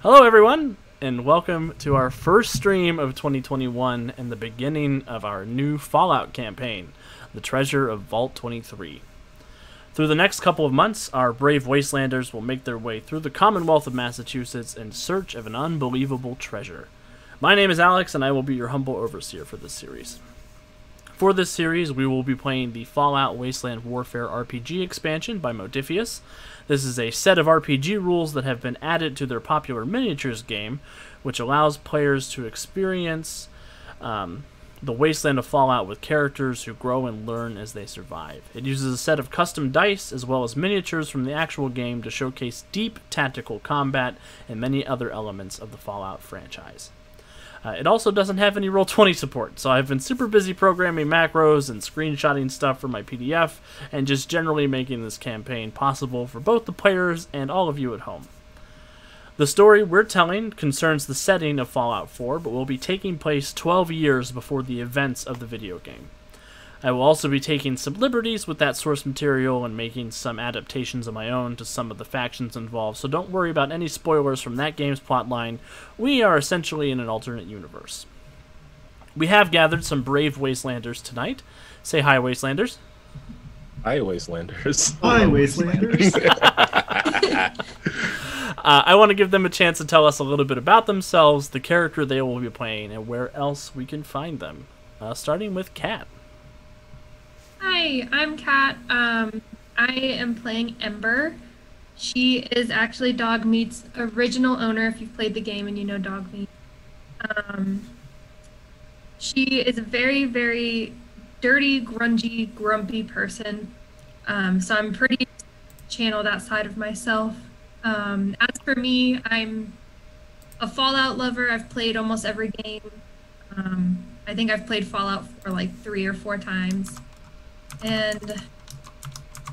Hello, everyone, and welcome to our first stream of 2021 and the beginning of our new Fallout campaign, The Treasure of Vault 23. Through the next couple of months, our brave Wastelanders will make their way through the Commonwealth of Massachusetts in search of an unbelievable treasure. My name is Alex, and I will be your humble overseer for this series. For this series, we will be playing the Fallout Wasteland Warfare RPG expansion by Modifius. This is a set of RPG rules that have been added to their popular miniatures game, which allows players to experience the Wasteland of Fallout with characters who grow and learn as they survive. It uses a set of custom dice as well as miniatures from the actual game to showcase deep tactical combat and many other elements of the Fallout franchise. It also doesn't have any Roll20 support, so I've been super busy programming macros and screenshotting stuff for my PDF, and just generally making this campaign possible for both the players and all of you at home. The story we're telling concerns the setting of Fallout 4, but will be taking place 12 years before the events of the video game. I will also be taking some liberties with that source material and making some adaptations of my own to some of the factions involved, so don't worry about any spoilers from that game's plotline. We are essentially in an alternate universe. We have gathered some brave Wastelanders tonight. Say hi, Wastelanders. Hi, Wastelanders. Hi, Wastelanders. I want to give them a chance to tell us a little bit about themselves, the character they will be playing, and where else we can find them. Starting with Kat. Hi, I'm Kat. I am playing Ember. She is actually Dogmeat's original owner, if you've played the game and you know Dogmeat. She is a very, very dirty, grungy, grumpy person. So I'm pretty channel that side of myself. As for me, I'm a Fallout lover. I've played almost every game. I think I've played Fallout for like 3 or 4 times. And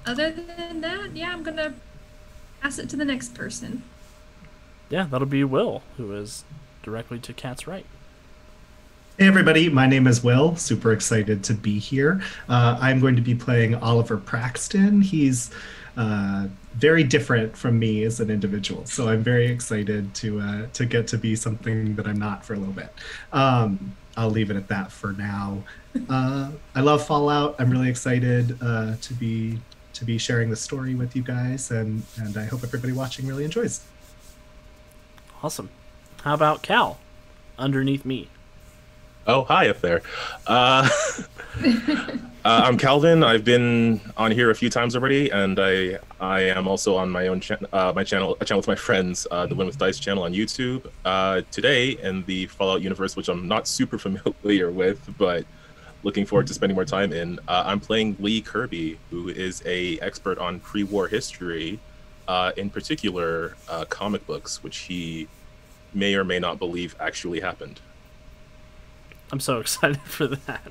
other than that, yeah, I'm going to pass it to the next person. Yeah, that'll be Will, who is directly to Kat's right. Hey everybody, my name is Will. Super excited to be here. I'm going to be playing Oliver Praxton. He's very different from me as an individual, so I'm very excited to get to be something that I'm not for a little bit. I'll leave it at that for now. I love Fallout. I'm really excited to be sharing the story with you guys, and I hope everybody watching really enjoys. Awesome. How about Cal, underneath me? Oh, hi up there. I'm Calvin. I've been on here a few times already, and I am also on my own channel, a channel with my friends, the Win with Dice channel on YouTube. Today in the Fallout universe, which I'm not super familiar with, but looking forward to spending more time in. I'm playing Lee Kirby, who is a expert on pre-war history, in particular comic books, which he may or may not believe actually happened. I'm so excited for that.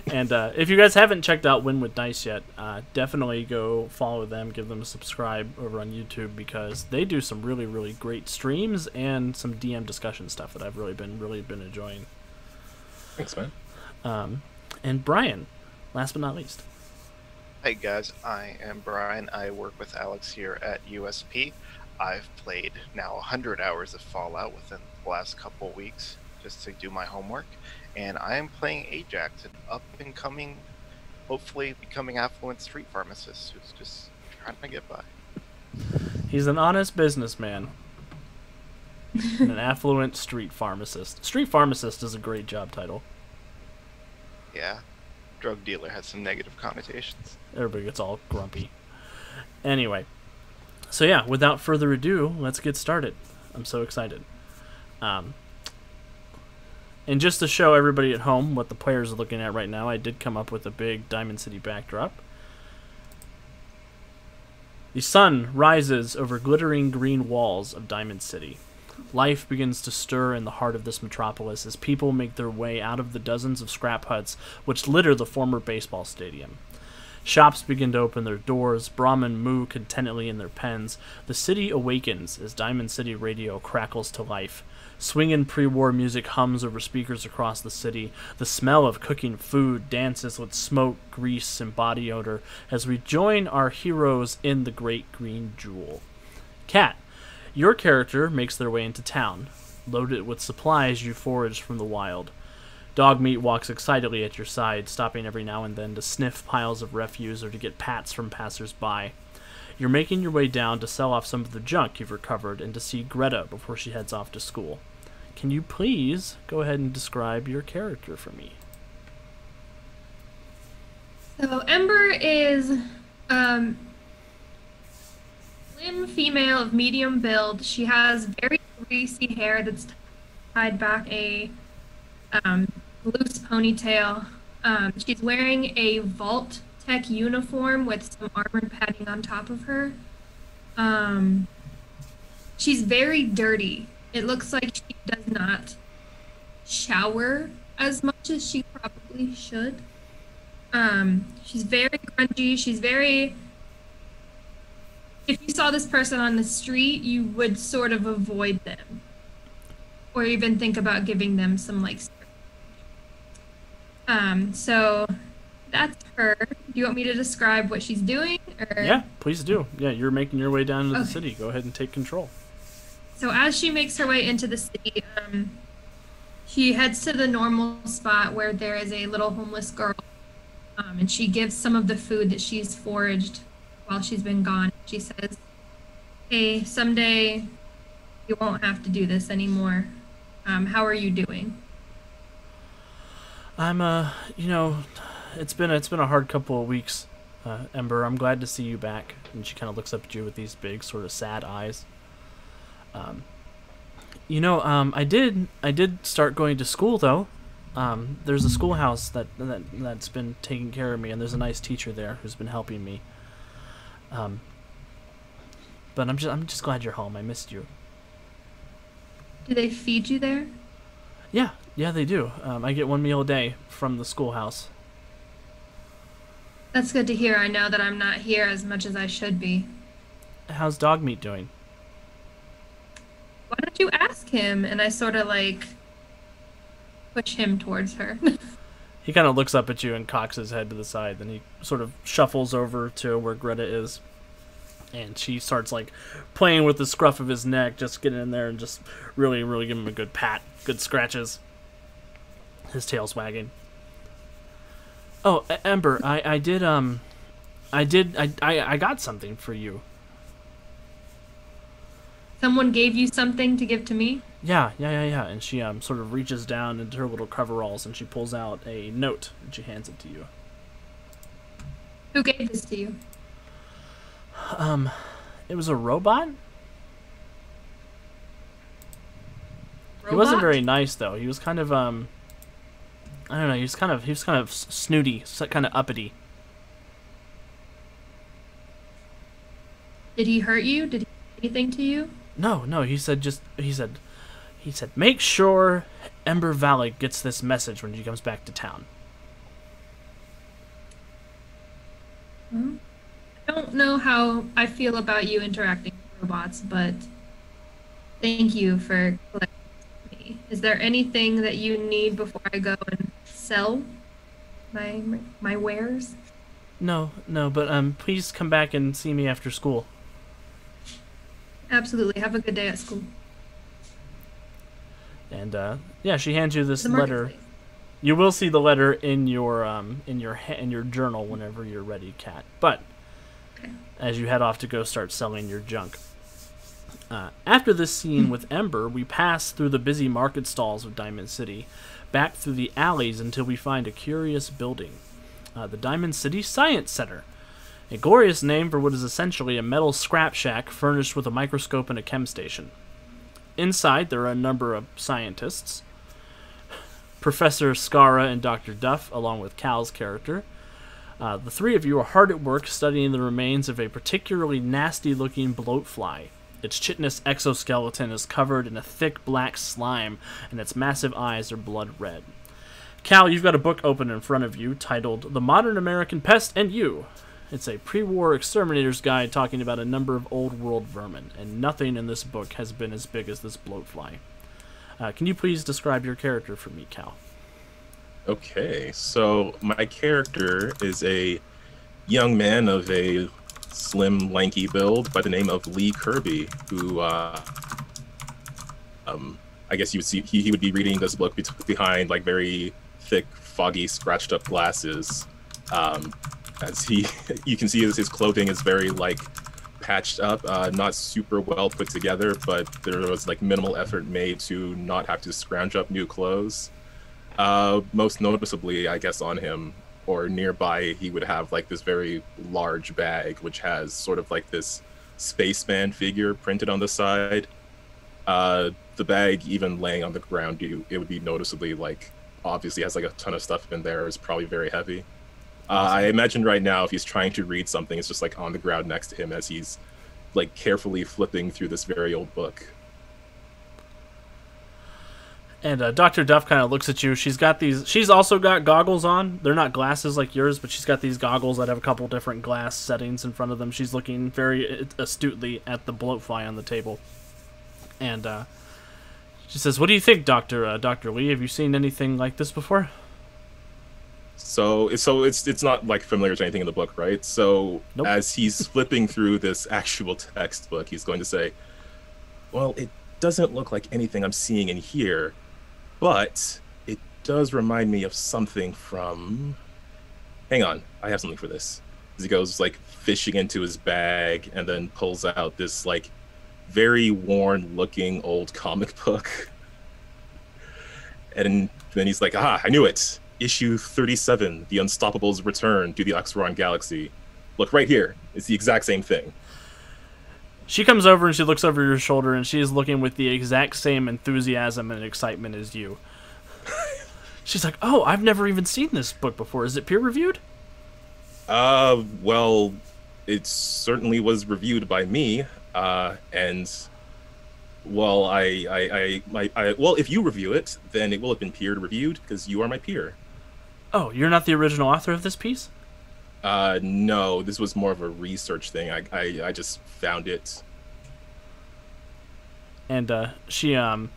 And if you guys haven't checked out Win with Dice yet, definitely go follow them, give them a subscribe over on YouTube, because they do some really, really great streams and some DM discussion stuff that I've really been enjoying. Thanks, man. And Brian, last but not least. Hey guys, I am Brian. I work with Alex here at USP. I've played now 100 hours of Fallout within the last couple of weeks just to do my homework. And I am playing Ajax, an up-and-coming, hopefully becoming affluent street pharmacist who's just trying to get by. He's an honest businessman. And an affluent street pharmacist. Street pharmacist is a great job title. Yeah, drug dealer has some negative connotations. Everybody gets all grumpy. Anyway, so yeah, without further ado, let's get started. I'm so excited. And just to show everybody at home what the players are looking at right now, I did come up with a big Diamond City backdrop. The sun rises over glittering green walls of Diamond City. Life begins to stir in the heart of this metropolis as people make their way out of the dozens of scrap huts which litter the former baseball stadium. Shops begin to open their doors, Brahmin moo contentedly in their pens. The city awakens as Diamond City radio crackles to life. Swingin' pre-war music hums over speakers across the city. The smell of cooking food dances with smoke, grease, and body odor as we join our heroes in the Great Green Jewel. Kat, Your character makes their way into town, loaded with supplies you foraged from the wild. Dogmeat walks excitedly at your side, stopping every now and then to sniff piles of refuse or to get pats from passers-by. You're making your way down to sell off some of the junk you've recovered and to see Greta before she heads off to school. Can you please go ahead and describe your character for me? So Ember is slim female of medium build. She has very greasy hair that's tied back a loose ponytail. She's wearing a Vault Tech uniform with some armored padding on top of her. She's very dirty. It looks like she does not shower as much as she probably should. She's very grungy. She's very... If you saw this person on the street, you would sort of avoid them. Or even think about giving them some, like... So that's her. Do you want me to describe what she's doing? Or... Yeah, please do. Yeah, you're making your way down into the Okay. city. Go ahead and take control. So as she makes her way into the city, she heads to the normal spot where there is a little homeless girl, and she gives some of the food that she's foraged while she's been gone. She says, "Hey, someday you won't have to do this anymore. How are you doing?" I'm you know, it's been a hard couple of weeks, Ember. I'm glad to see you back. And she kind of looks up at you with these big, sort of sad eyes. I did start going to school though. There's a schoolhouse that's been taking care of me, and there's a nice teacher there who's been helping me. But I'm just glad you're home. I missed you. Do they feed you there? Yeah, they do. I get one meal a day from the schoolhouse. That's good to hear. I know that I'm not here as much as I should be. How's Dogmeat doing? Why don't you ask him? And I sort of like push him towards her. He kind of looks up at you and cocks his head to the side. Then he sort of shuffles over to where Greta is. And she starts like playing with the scruff of his neck, just getting in there and just really, really give him a good pat, good scratches. His tail's wagging. Oh, Ember, I got something for you. Someone gave you something to give to me? Yeah. And she sort of reaches down into her little coveralls and she pulls out a note and she hands it to you. Who gave this to you? It was a robot? He wasn't Robot? very nice though. He was kind of I don't know, he was kind of snooty, kind of uppity. Did he hurt you? Did he do anything to you? No, he said make sure Ember Valley gets this message when she comes back to town. Well, I don't know how I feel about you interacting with robots, but thank you for collecting me. Is there anything that you need before I go and sell my wares? No, but please come back and see me after school. Absolutely. Have a good day at school. And yeah, she hands you this The letter. marketplace. You will see the letter in your journal whenever you're ready, Kat. But Okay. as you head off to go start selling your junk. After this scene with Ember, we pass through the busy market stalls of Diamond City, back through the alleys until we find a curious building. The Diamond City Science Center. A glorious name for what is essentially a metal scrap shack furnished with a microscope and a chem station. Inside, there are a number of scientists. Professor Scara and Dr. Duff, along with Cal's character. The three of you are hard at work studying the remains of a particularly nasty-looking bloatfly. Its chitinous exoskeleton is covered in a thick black slime, and its massive eyes are blood red. Cal, you've got a book open in front of you titled The Modern American Pest and You. It's a pre-war exterminator's guide talking about a number of old-world vermin, and nothing in this book has been as big as this bloatfly. Can you please describe your character for me, Cal? Okay, so my character is a young man of a slim, lanky build by the name of Lee Kirby, who I guess you would see he would be reading this book behind like very thick, foggy, scratched up glasses. As you can see his clothing is very like patched up, not super well put together, but there was like minimal effort made to not have to scrounge up new clothes. Most noticeably, I guess, on him or nearby, he would have like this very large bag, which has sort of like this spaceman figure printed on the side. The bag, even laying on the ground, it would be noticeably like, obviously has like a ton of stuff in there. It's probably very heavy. I imagine right now, if he's trying to read something, it's just like on the ground next to him as he's like carefully flipping through this very old book. And Dr. Duff kind of looks at you. She's also got goggles on. They're not glasses like yours, but she's got these goggles that have a couple different glass settings in front of them. She's looking very astutely at the bloatfly on the table. And she says, "What do you think, Dr. Lee? Have you seen anything like this before?" So it's not like familiar to anything in the book, right? So Nope. As he's flipping through this actual textbook, he's going to say, "Well, it doesn't look like anything I'm seeing in here, but it does remind me of something from... Hang on, I have something for this." As he goes like fishing into his bag and then pulls out this like very worn looking old comic book. And then he's like, "Ah, I knew it. Issue 37, The Unstoppables Return to the Oxyron Galaxy. Look, right here. It's the exact same thing." She comes over and she looks over your shoulder, and she is looking with the exact same enthusiasm and excitement as you. She's like, "Oh, I've never even seen this book before. Is it peer-reviewed?" Well, it certainly was reviewed by me, and... Well, well, if you review it, then it will have been peer-reviewed, because you are my peer. Oh, you're not the original author of this piece? No, this was more of a research thing. I just found it. And she kind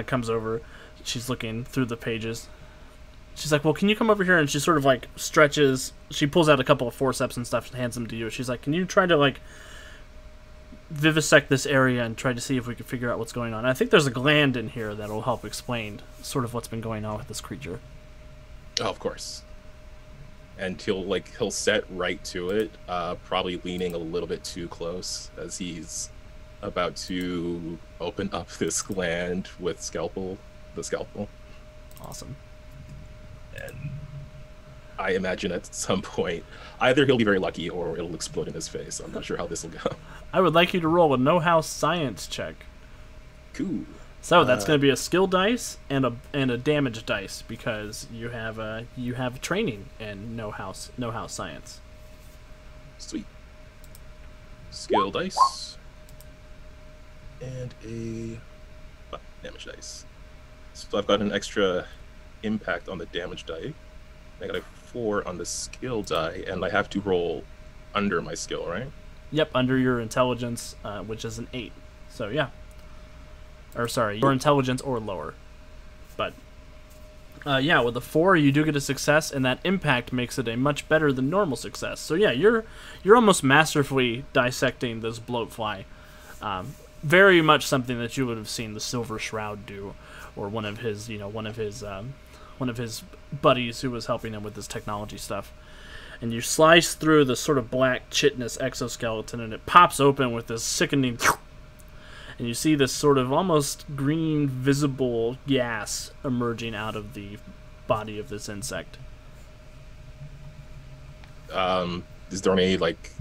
of comes over. She's looking through the pages. She's like, "Well, can you come over here?" And she sort of like stretches. She pulls out a couple of forceps and stuff and hands them to you. She's like, "Can you try to like vivisect this area and try to see if we can figure out what's going on? I think there's a gland in here that'll help explain sort of what's been going on with this creature." Oh, of course. And he'll set right to it, probably leaning a little bit too close as he's about to open up this gland with the scalpel. Awesome. And I imagine at some point, either he'll be very lucky or it'll explode in his face. I'm not sure how this will go. I would like you to roll a know-how science check. Cool. So that's going to be a skill dice and a damage dice, because you have training in know-how science. Sweet. Skill dice. And a damage dice. So I've got an extra impact on the damage die. I got a 4 on the skill die, and I have to roll under my skill, right? Yep, under your intelligence, which is an 8. So yeah. Or sorry, your intelligence or lower. But yeah, with a 4, you do get a success, and that impact makes it a much better than normal success. So yeah, you're almost masterfully dissecting this bloatfly. Very much something that you would have seen the Silver Shroud do, or one of his buddies who was helping him with this technology stuff. And you slice through the sort of black chitinous exoskeleton, and it pops open with this sickening, and you see this sort of almost green visible gas emerging out of the body of this insect. Is there any like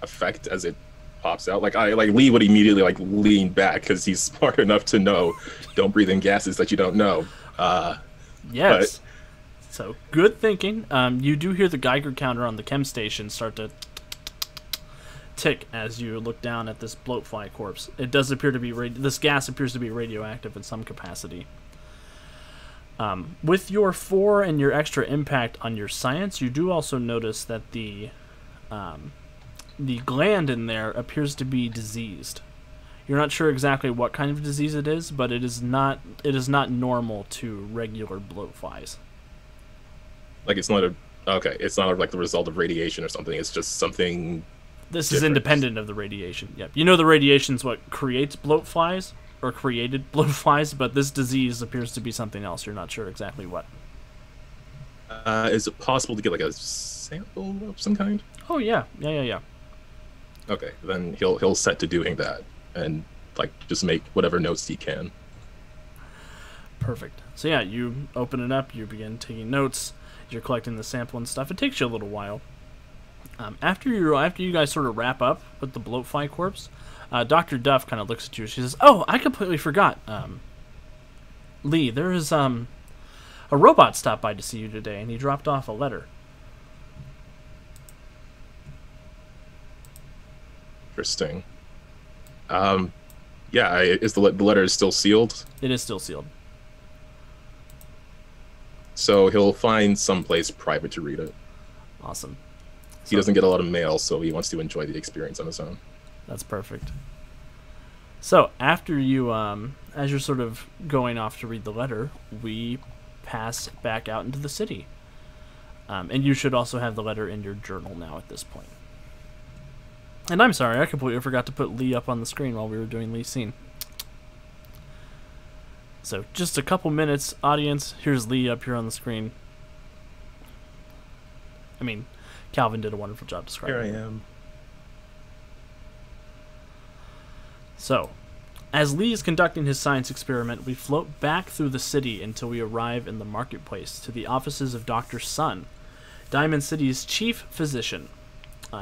effect as it pops out? Like Lee would immediately like lean back because he's smart enough to know don't breathe in gases that you don't know. Yes. So good thinking. You do hear the Geiger counter on the chem station start to tick as you look down at this bloatfly corpse. It does appear to be this gas appears to be radioactive in some capacity. With your 4 and your extra impact on your science, you do also notice that the gland in there appears to be diseased. You're not sure exactly what kind of disease it is, but it is not normal to regular bloatflies. Like it's not like the result of radiation or something. It's just something This is different. independent of the radiation. Yep. You know the radiation's what creates bloat flies, or created bloat flies, but this disease appears to be something else. You're not sure exactly what. Is it possible to get like a sample of some kind? Oh yeah. Yeah. Okay, then he'll set to doing that and like just make whatever notes he can. Perfect. So yeah, you open it up, you begin taking notes, you're collecting the sample and stuff. It takes you a little while. After you guys sort of wrap up with the bloatfly corpse, Dr. Duff kind of looks at you. She says, "Oh, I completely forgot. Lee, there is a robot stopped by to see you today, and he dropped off a letter." Interesting. Yeah, is the letter is still sealed? It is still sealed. So he'll find someplace private to read it. Awesome. He doesn't get a lot of mail, so he wants to enjoy the experience on his own. That's perfect. So after you, as you're sort of going off to read the letter, we pass back out into the city. And you should also have the letter in your journal now at this point. And I'm sorry, I completely forgot to put Lee up on the screen while we were doing Lee's scene. So just a couple minutes, audience. Here's Lee up here on the screen. I mean, Calvin did a wonderful job describing Here I it. am. So, as Lee is conducting his science experiment, we float back through the city until we arrive in the marketplace to the offices of Dr. Sun, Diamond City's chief physician.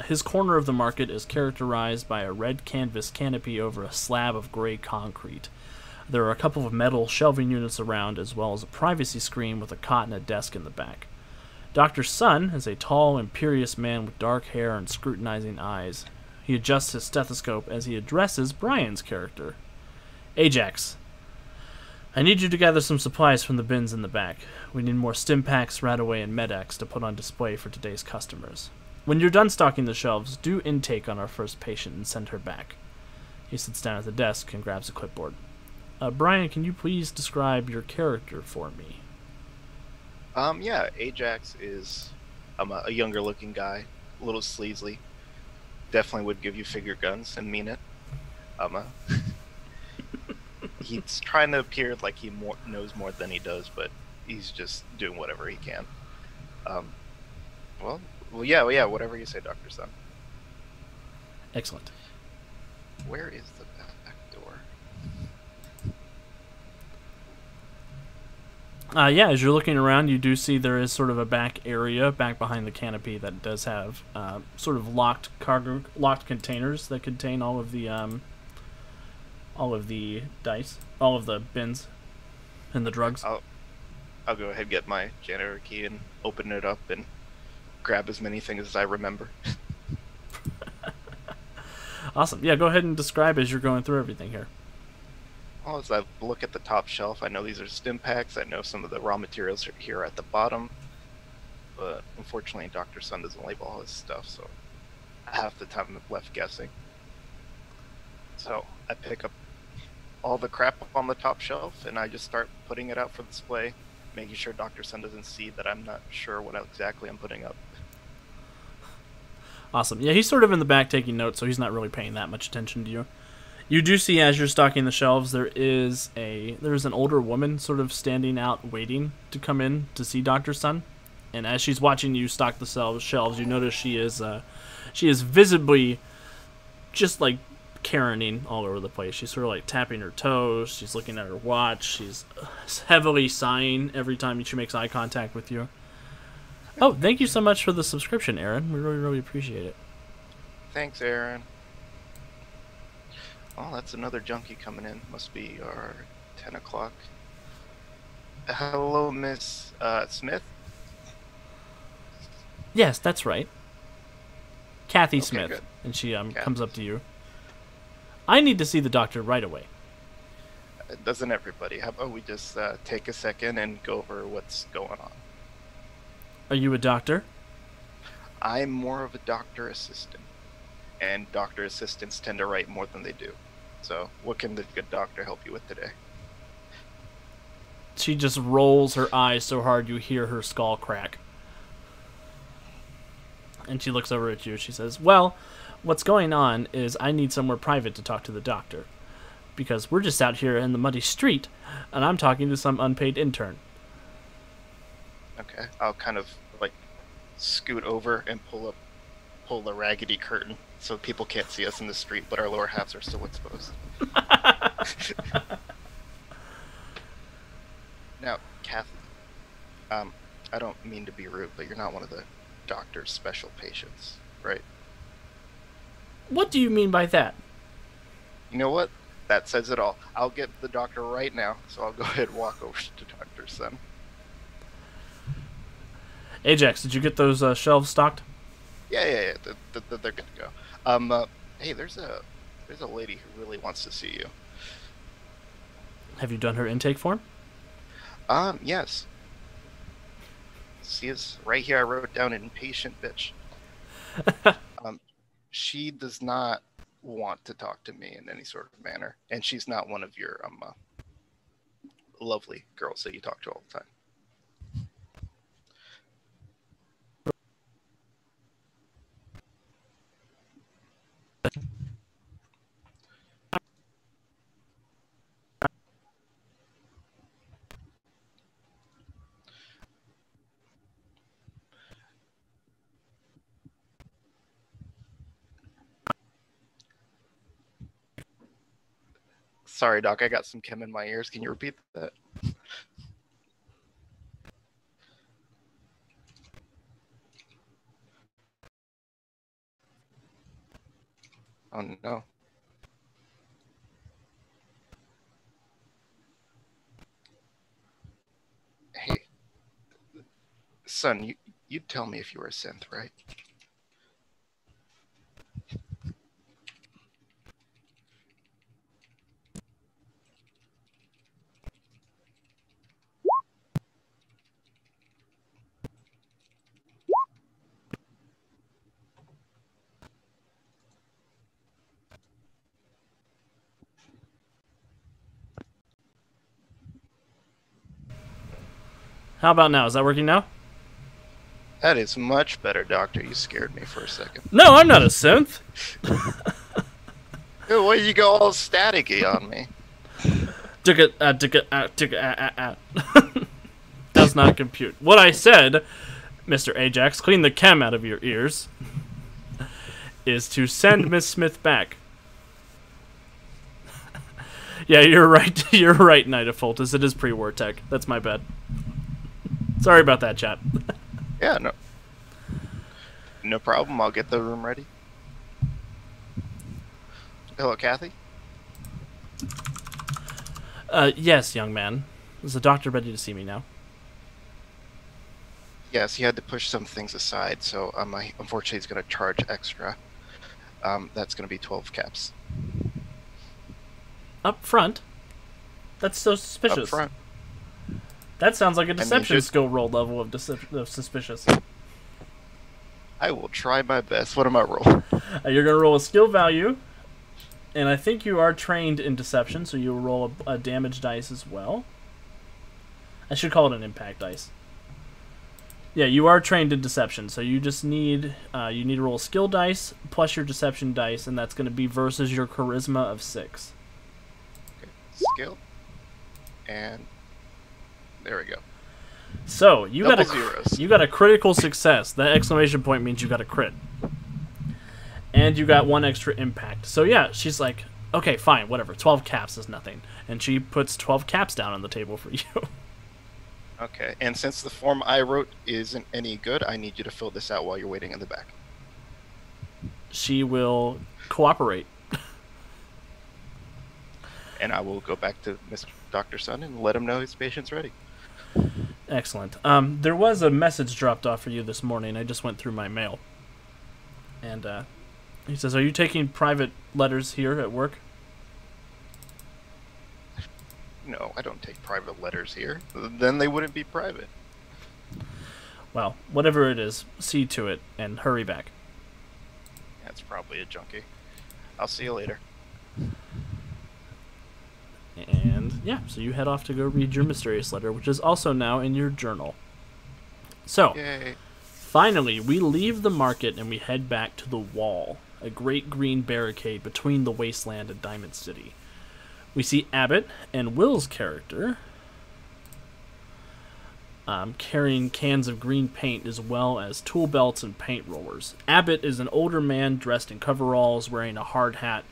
His corner of the market is characterized by a red canvas canopy over a slab of gray concrete. There are a couple of metal shelving units around, as well as a privacy screen with a cot and a desk in the back. Dr. Sun is a tall, imperious man with dark hair and scrutinizing eyes. He adjusts his stethoscope as he addresses Brian's character. "Ajax, I need you to gather some supplies from the bins in the back. We need more Stimpaks, Radaway, and Medex to put on display for today's customers. When you're done stocking the shelves, do intake on our first patient and send her back." He sits down at the desk and grabs a clipboard. "Brian, can you please describe your character for me?" Yeah, Ajax is a younger looking guy, a little sleazy. Definitely would give you figure guns and mean it. He's trying to appear like he knows more than he does, but he's just doing whatever he can. Well, yeah, whatever you say, Dr. Sun. Excellent. Where is the back door? Yeah, as you're looking around, you do see there is sort of a back area back behind the canopy that does have sort of locked containers that contain all of the dice, all of the bins, and the drugs. I'll go ahead and get my janitor key and open it up and grab as many things as I remember. Awesome. Yeah, go ahead and describe as you're going through everything here. Well, as I look at the top shelf, I know these are Stimpaks. I know some of the raw materials are here at the bottom. But unfortunately, Dr. Sun doesn't label all his stuff, so half the time I'm left guessing. So I pick up all the crap up on the top shelf, and I just start putting it out for display, making sure Dr. Sun doesn't see that I'm not sure what exactly I'm putting up. Awesome. Yeah, he's sort of in the back taking notes, so he's not really paying that much attention to you. You do see, as you're stocking the shelves, there's an older woman sort of standing out waiting to come in to see Dr. Sun. And as she's watching you stock the shelves, you notice she is visibly just like Karening all over the place. She's sort of like tapping her toes. She's looking at her watch. She's heavily sighing every time she makes eye contact with you. Oh, thank you so much for the subscription, Aaron. We really, really appreciate it. Thanks, Aaron. Oh, that's another junkie coming in. Must be our 10 o'clock. Hello, Miss Smith? Yes, that's right. Kathy Okay, Smith. good. And she Kathy. comes up to you. "I need to see the doctor right away." Doesn't everybody? How about we just take a second and go over what's going on? "Are you a doctor?" I'm more of a doctor assistant, and doctor assistants tend to write more than they do. So, what can the good doctor help you with today? She just rolls her eyes so hard you hear her skull crack. And she looks over at you. She says, well, what's going on is I need somewhere private to talk to the doctor. Because we're just out here in the muddy street, and I'm talking to some unpaid intern. Okay, I'll kind of like scoot over and pull the raggedy curtain so people can't see us in the street, but our lower halves are still exposed. Now, Kathy, I don't mean to be rude, but you're not one of the doctor's special patients, right? What do you mean by that? You know what? That says it all. I'll get the doctor right now, so I'll go ahead and walk over to Dr. Sun. Ajax, did you get those shelves stocked? Yeah. They're good to go. Hey, there's a lady who really wants to see you. Have you done her intake form? Yes. See, it's right here. I wrote down an impatient bitch. She does not want to talk to me in any sort of manner, and she's not one of your lovely girls that you talk to all the time. Sorry, Doc, I got some chem in my ears. Can you repeat that? Oh, no. Hey, son, you'd tell me if you were a synth, right? How about now? Is that working now? That is much better, Doctor. You scared me for a second. No, I'm not a synth. Ew, why you go all staticky on me? Does not compute. What I said, Mr. Ajax, clean the chem out of your ears, is to send Miss Smith back. Yeah, you're right. You're right, Knight of Foltus. It is pre-war tech. That's my bad. Sorry about that, chat. Yeah, no problem. I'll get the room ready. Hello, Kathy? Yes, young man. Is the doctor ready to see me now? Yes, he had to push some things aside, so unfortunately he's going to charge extra. That's going to be 12 caps. Up front? That's so suspicious. Up front. That sounds like a deception skill roll level of suspicious. I will try my best. What am I rolling? You're going to roll a skill value, and I think you are trained in deception, so you'll roll a damage dice as well. I should call it an impact dice. Yeah, you are trained in deception, so you just need to roll a skill dice plus your deception dice, and that's going to be versus your charisma of 6. Okay. Skill. And there we go. So you got zeros. You got a critical success. That exclamation point means you got a crit, and you got 1 extra impact. So yeah, she's like, okay, fine, whatever. 12 caps is nothing, and she puts 12 caps down on the table for you. Okay, and since the form I wrote isn't any good, I need you to fill this out while you're waiting in the back. She will cooperate. And I will go back to Dr. Sun and let him know his patient's ready. Excellent. There was a message dropped off for you this morning. I just went through my mail. And he says, are you taking private letters here at work? No, I don't take private letters here. Then they wouldn't be private. Well, whatever it is, see to it and hurry back. That's probably a junkie. I'll see you later. And yeah, so you head off to go read your mysterious letter, which is also now in your journal. So, Yay. Finally, we leave the market and we head back to the wall, a great green barricade between the wasteland and Diamond City. We see Abbott and Will's character carrying cans of green paint as well as tool belts and paint rollers. Abbott is an older man dressed in coveralls, wearing a hard hat.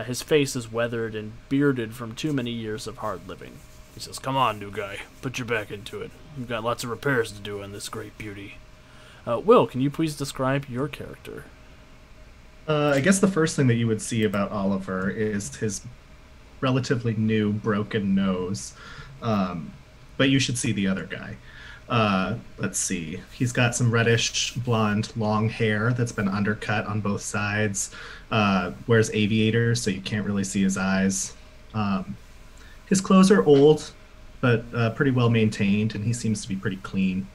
His face is weathered and bearded from too many years of hard living. He says, "Come on, new guy, put your back into it. We've got lots of repairs to do on this great beauty." Will, can you please describe your character? I guess the first thing that you would see about Oliver is his relatively new broken nose. But you should see the other guy. Let's see. He's got some reddish blonde long hair that's been undercut on both sides. Wears aviators, so you can't really see his eyes. His clothes are old, but pretty well maintained, and he seems to be pretty clean.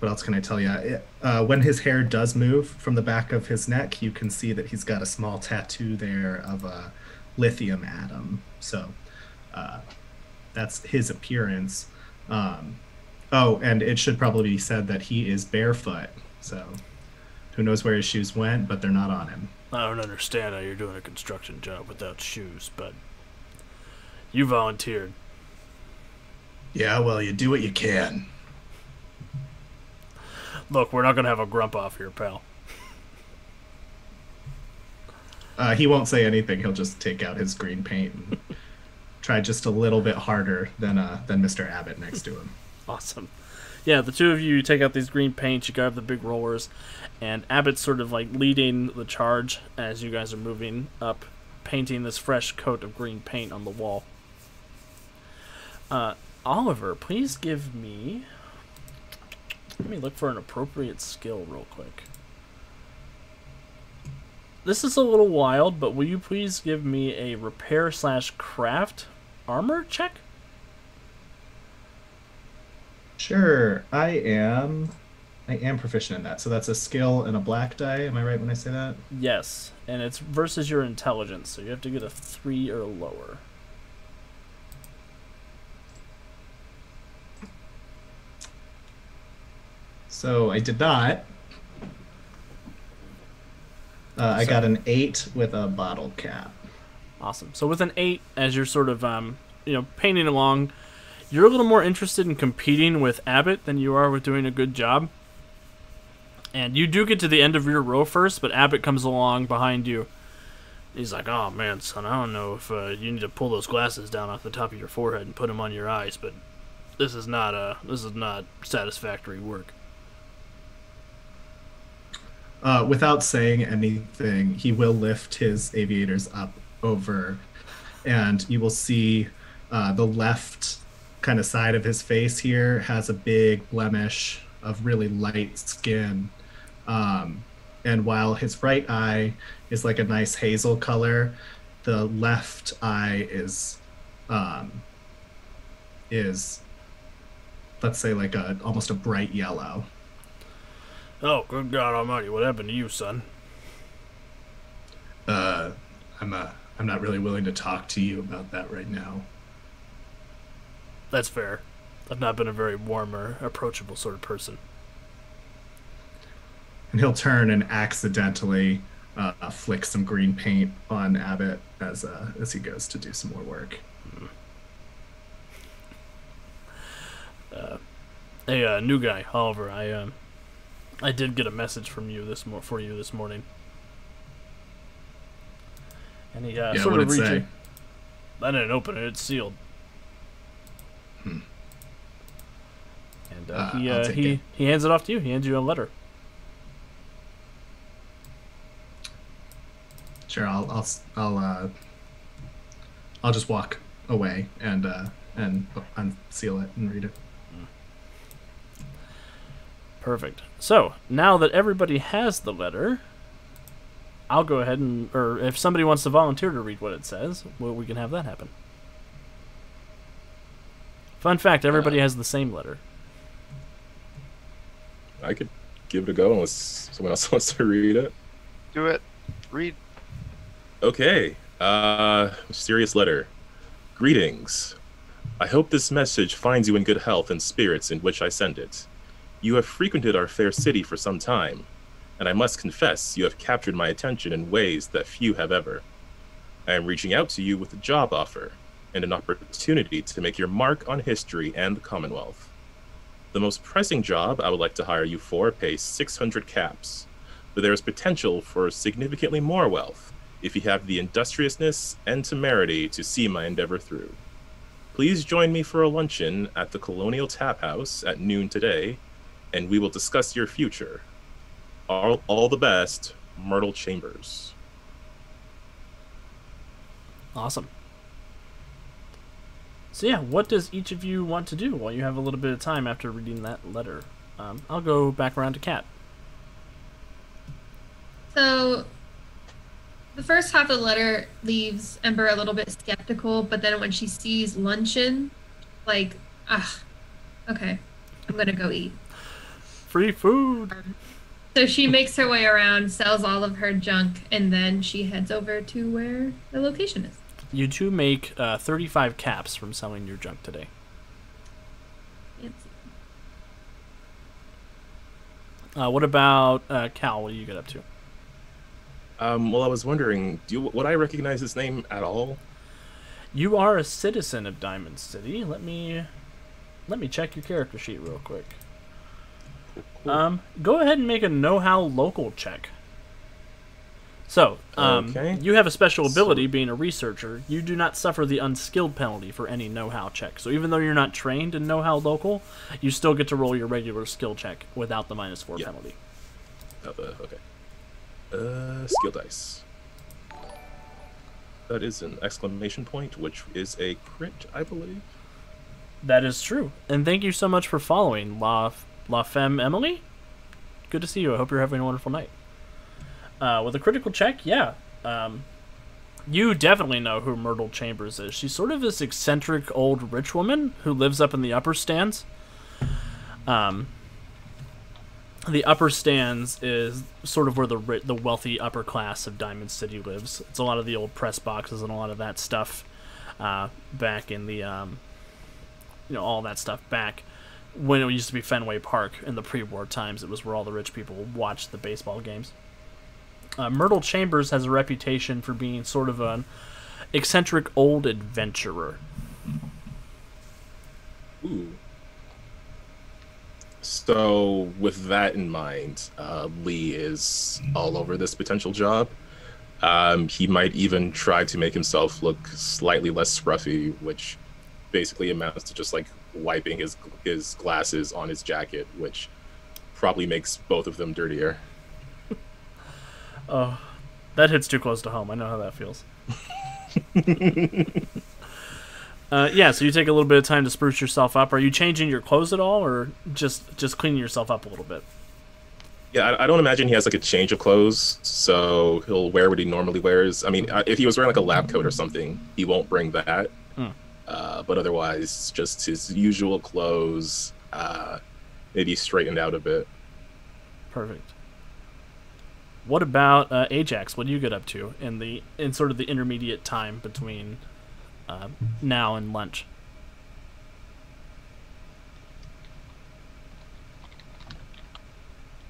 What else can I tell you? When his hair does move from the back of his neck, you can see that he's got a small tattoo there of a lithium atom. So that's his appearance. Oh, and it should probably be said that he is barefoot. So who knows where his shoes went, but they're not on him. I don't understand how you're doing a construction job without shoes, but you volunteered. Yeah, well, you do what you can. Look, we're not going to have a grump off here, pal. He won't say anything. He'll just take out his green paint and try just a little bit harder than Mr. Abbott next to him. Awesome. Yeah, the two of you take out these green paints, you grab the big rollers, and Abbott's sort of like leading the charge as you guys are moving up, painting this fresh coat of green paint on the wall. Oliver, please give me... Let me look for an appropriate skill real quick. This is a little wild, but will you please give me a repair/craft armor check? Sure, I am proficient in that. So that's a skill and a black die. Am I right when I say that? Yes, and it's versus your intelligence, so you have to get a 3 or lower. So I did not. I got an 8 with a bottle cap. Awesome. So with an 8, as you're sort of painting along, you're a little more interested in competing with Abbott than you are with doing a good job. And you do get to the end of your row first, but Abbott comes along behind you. He's like, "Oh man, son, I don't know if you need to pull those glasses down off the top of your forehead and put them on your eyes, but this is not satisfactory work." Without saying anything, he will lift his aviators up over, and you will see the left kind of side of his face here has a big blemish of really light skin. And while his right eye is like a nice hazel color, the left eye is let's say like almost a bright yellow. Oh, good God Almighty! What happened to you, son? I'm not really willing to talk to you about that right now. That's fair. I've not been a very warm or approachable sort of person. And he'll turn and accidentally flick some green paint on Abbott as he goes to do some more work. Hey, new guy, Oliver. I did get a message from you for you this morning. And he sort of reached. I didn't open it; it's sealed. And he hands it off to you. He hands you a letter. Sure, I'll just walk away and unseal it and read it. Perfect. So now that everybody has the letter, I'll go ahead or if somebody wants to volunteer to read what it says, well, we can have that happen. Fun fact: everybody has the same letter. I could give it a go unless someone else wants to read it. Do it. Read. Okay. Mysterious letter. Greetings. I hope this message finds you in good health and spirits in which I send it. You have frequented our fair city for some time, and I must confess you have captured my attention in ways that few have ever. I am reaching out to you with a job offer and an opportunity to make your mark on history and the Commonwealth. The most pressing job I would like to hire you for pays 600 caps, but there is potential for significantly more wealth if you have the industriousness and temerity to see my endeavor through. Please join me for a luncheon at the Colonial Taphouse at noon today, and we will discuss your future. All the best, Myrtle Chambers. Awesome. So yeah, what does each of you want to do while you have a little bit of time after reading that letter? I'll go back around to Kat. So the first half of the letter leaves Ember a little bit skeptical, but then when she sees luncheon, like, okay, I'm gonna go eat. Free food. So she makes her way around, sells all of her junk, and then she heads over to where the location is. You two make 35 caps from selling your junk today. Fancy. What about Cal? What do you get up to? Well, I was wondering, would I recognize this name at all? You are a citizen of Diamond City. Let me check your character sheet real quick. Cool. Go ahead and make a know-how local check. So, Okay. you have a special ability being a researcher. You do not suffer the unskilled penalty for any know-how check. So even though you're not trained in know-how local, you still get to roll your regular skill check without the -4 penalty. Okay. Skill dice. That is an exclamation point, which is a crit, I believe. That is true. And thank you so much for following, La Femme Emily. Good to see you. I hope you're having a wonderful night. With a critical check, yeah. You definitely know who Myrtle Chambers is. She's sort of this eccentric old rich woman who lives up in the upper stands. The upper stands is sort of where the wealthy upper class of Diamond City lives. It's a lot of the old press boxes and a lot of that stuff back in the, all that stuff back when it used to be Fenway Park in the pre-war times. It was where all the rich people watched the baseball games. Myrtle Chambers has a reputation for being sort of an eccentric old adventurer. Ooh. So, with that in mind, Lee is all over this potential job. He might even try to make himself look slightly less scruffy, which basically amounts to just like wiping his glasses on his jacket, which probably makes both of them dirtier. Oh, that hits too close to home. I know how that feels. Yeah, so you take a little bit of time to spruce yourself up. Are you changing your clothes at all, or just cleaning yourself up a little bit? Yeah, I don't imagine he has like a change of clothes, so he'll wear what he normally wears. I mean, if he was wearing like a lab coat or something, he won't bring that. But otherwise, just his usual clothes, maybe straightened out a bit. Perfect. What about Ajax? What do you get up to in sort of the intermediate time between now and lunch?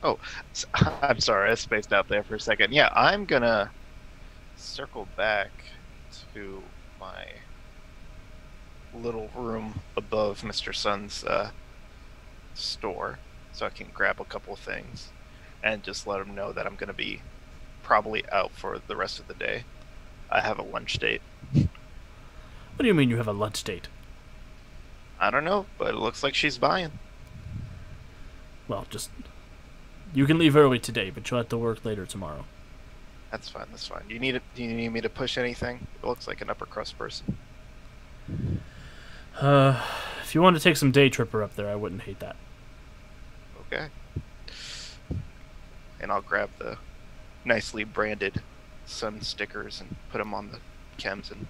Oh, I'm sorry, I spaced out there for a second. Yeah, I'm gonna circle back to my little room above Mr. Sun's store so I can grab a couple of things and just let him know that I'm gonna be probably out for the rest of the day. I have a lunch date. What do you mean you have a lunch date? I don't know, but it looks like she's buying. Well, you can leave early today, but you'll have to work later tomorrow. That's fine, that's fine. Do you need me to push anything? It looks like an upper crust person. If you want to take some day tripper up there, I wouldn't hate that. Okay. And I'll grab the nicely branded Sun stickers and put them on the chems and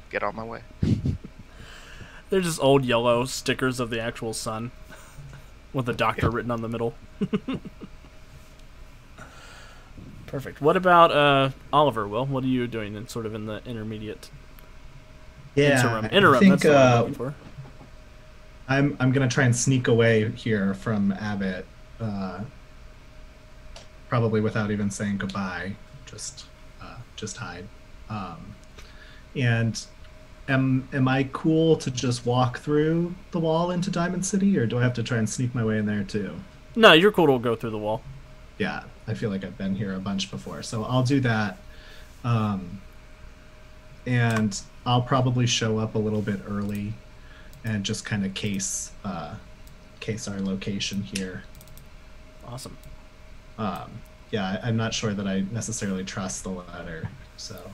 get on my way. They're just old yellow stickers of the actual sun with the doctor written on the middle. Perfect. What about Oliver, Will? What are you doing in the intermediate interim? I Interim, think, that's what I'm looking for. I'm gonna try and sneak away here from Abbott, probably without even saying goodbye. Just hide. And am I cool to just walk through the wall into Diamond City, or do I have to try and sneak my way in there too? No, you're cool to go through the wall. Yeah, I feel like I've been here a bunch before, so I'll do that. And I'll probably show up a little bit early and just kind of case our location here. Awesome. Yeah, I'm not sure that I necessarily trust the letter, so.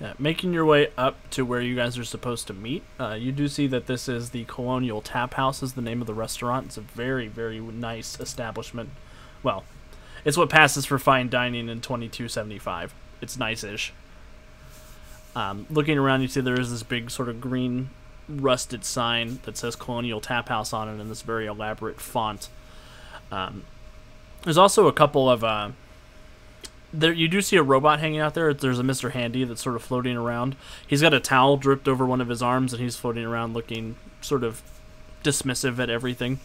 Yeah, making your way up to where you guys are supposed to meet, you do see that this is the Colonial Taphouse is the name of the restaurant. It's a very, very nice establishment. Well, it's what passes for fine dining in 2275. It's nice-ish. Looking around, you see there is this big sort of green rusted sign that says Colonial Taphouse on it in this very elaborate font. There's also a couple of... There, you do see a robot hanging out there. There's a Mr. Handy that's sort of floating around. He's got a towel dripped over one of his arms, and he's floating around looking sort of dismissive at everything.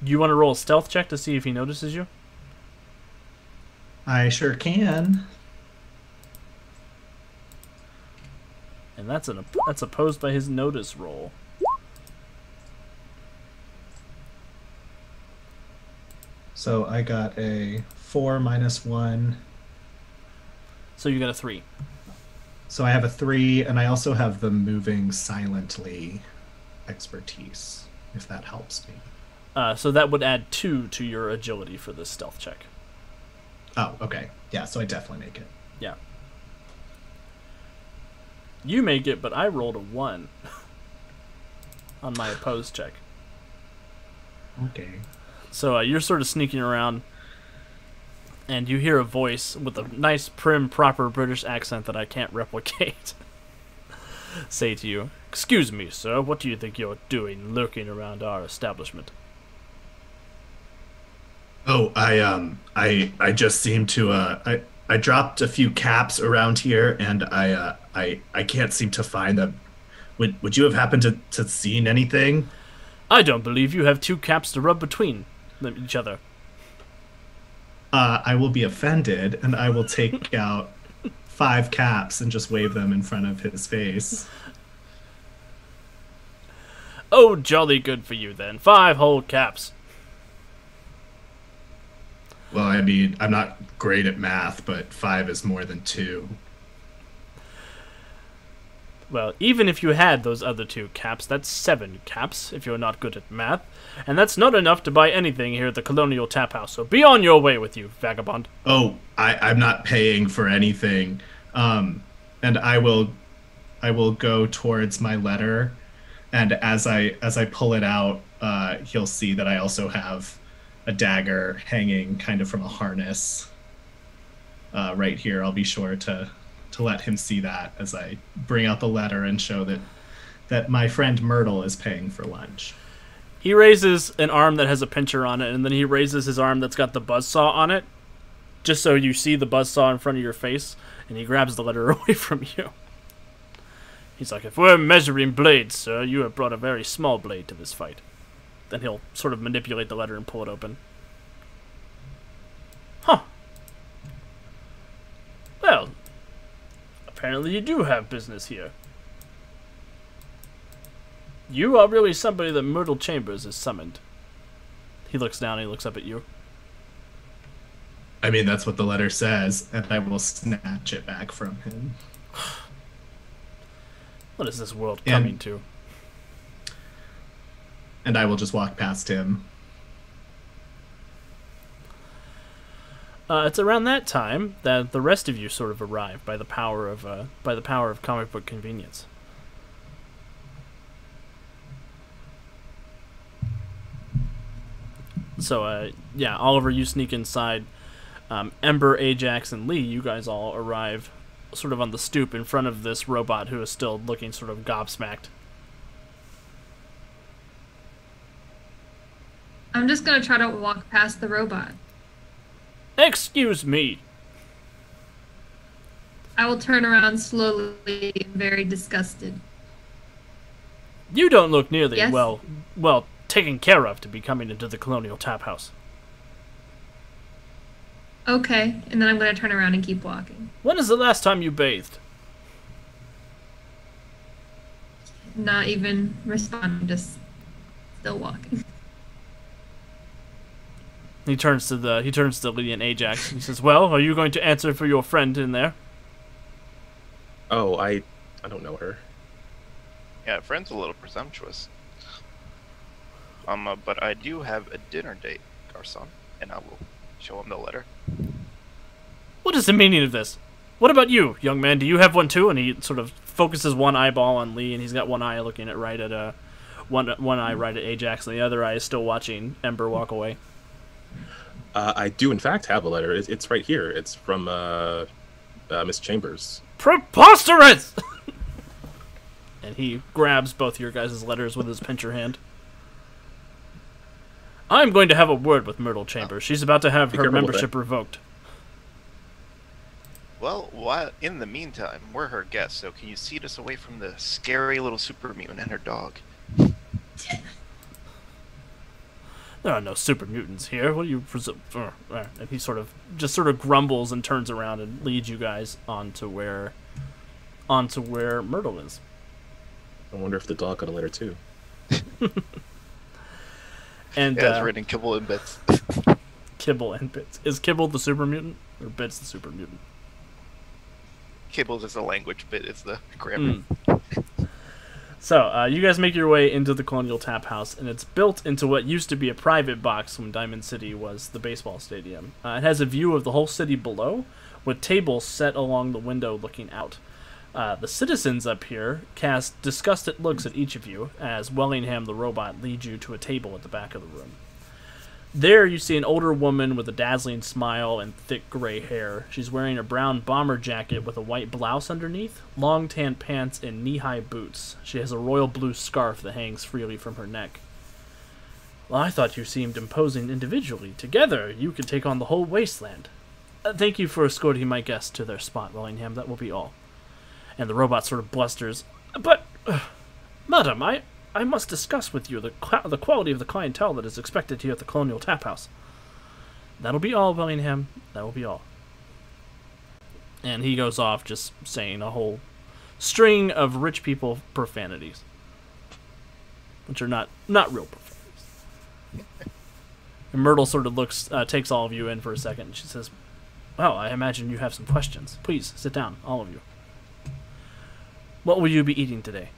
Do you want to roll a stealth check to see if he notices you? I sure can. And that's opposed by his notice roll. So I got a 4 minus 1. So you got a 3. So I have a 3, and I also have the moving silently expertise, if that helps me. So that would add 2 to your agility for this stealth check. Oh, okay. Yeah, so I definitely make it. Yeah. You make it, but I rolled a 1 on my opposed check. Okay. So you're sort of sneaking around, and you hear a voice with a nice, prim, proper British accent that I can't replicate say to you, "Excuse me, sir, what do you think you're doing lurking around our establishment?" Oh, I just seem to I dropped a few caps around here, and I can't seem to find them. Would you have happened to seen anything? I don't believe you have 2 caps to rub between each other. I will be offended, and I will take out 5 caps and just wave them in front of his face. Oh, jolly good for you then. 5 whole caps. Well, I mean, I'm not great at math, but 5 is more than 2. Well, even if you had those other 2 caps, that's 7 caps if you're not good at math. And that's not enough to buy anything here at the Colonial Taphouse, so be on your way with you, vagabond. Oh, I'm not paying for anything. And I will go towards my letter, and as I pull it out, he'll see that I also have a dagger hanging kind of from a harness right here. I'll be sure to let him see that as I bring out the letter and show that my friend Myrtle is paying for lunch. He raises an arm that has a pincher on it, and then he raises his arm that's got the buzzsaw on it, just so you see the buzzsaw in front of your face, and he grabs the letter away from you. He's like, "If we're measuring blades, sir, you have brought a very small blade to this fight." Then he'll sort of manipulate the letter and pull it open. Huh. Well, apparently you do have business here. You are really somebody that Myrtle Chambers has summoned. He looks down and he looks up at you. I mean, that's what the letter says, and I will snatch it back from him. What is this world coming to? And I will just walk past him. It's around that time that the rest of you sort of arrive by the power of comic book convenience. So, yeah, Oliver, you sneak inside. Ember, Ajax, and Lee, you guys all arrive sort of on the stoop in front of this robot who is still looking sort of gobsmacked. I'm just gonna try to walk past the robot. Excuse me. I will turn around slowly, very disgusted. You don't look nearly Yes? well taken care of to be coming into the Colonial Taphouse. Okay, and then I'm going to turn around and keep walking. When is the last time you bathed? Not even responding, just still walking. He turns to Lee and Ajax. And he says, "Well, are you going to answer for your friend in there?" Oh, I don't know her. Yeah, friend's a little presumptuous. But I do have a dinner date, Garçon, and I will show him the letter. What is the meaning of this? What about you, young man? Do you have one too? And he sort of focuses one eyeball on Lee, and he's got one eye looking at one eye right at Ajax, and the other eye is still watching Ember walk away. I do, in fact, have a letter. It's right here. It's from Miss Chambers. Preposterous! And he grabs both your guys' letters with his pincher hand. I'm going to have a word with Myrtle Chambers. She's about to have her membership revoked. Well, while in the meantime, we're her guests, so can you seat us away from the scary little super mutant and her dog? There are no super mutants here. What do you presume? And he sort of grumbles and turns around and leads you guys onto where Myrtle is. I wonder if the dog got a letter too. And yeah, it's written Kibble and Bits. Kibble and Bits. Is Kibble the super mutant or Bits the super mutant? Kibble is the language, Bit is the grammar. So, you guys make your way into the Colonial Taphouse, and it's built into what used to be a private box when Diamond City was the baseball stadium. It has a view of the whole city below, with tables set along the window looking out. The citizens up here cast disgusted looks at each of you, as Wellingham the robot leads you to a table at the back of the room. There you see an older woman with a dazzling smile and thick gray hair. She's wearing a brown bomber jacket with a white blouse underneath, long tan pants, and knee-high boots. She has a royal blue scarf that hangs freely from her neck. Well, I thought you seemed imposing individually. Together, you could take on the whole wasteland. Thank you for escorting my guests to their spot, Wellingham. That will be all. And the robot sort of blusters. But, madam, I must discuss with you the quality of the clientele that is expected here at the Colonial Taphouse. That'll be all, Bellingham. That will be all. And he goes off just saying a whole string of rich people profanities. Which are not real profanities. And Myrtle sort of takes all of you in for a second. And she says, well, I imagine you have some questions. Please, sit down, all of you. What will you be eating today?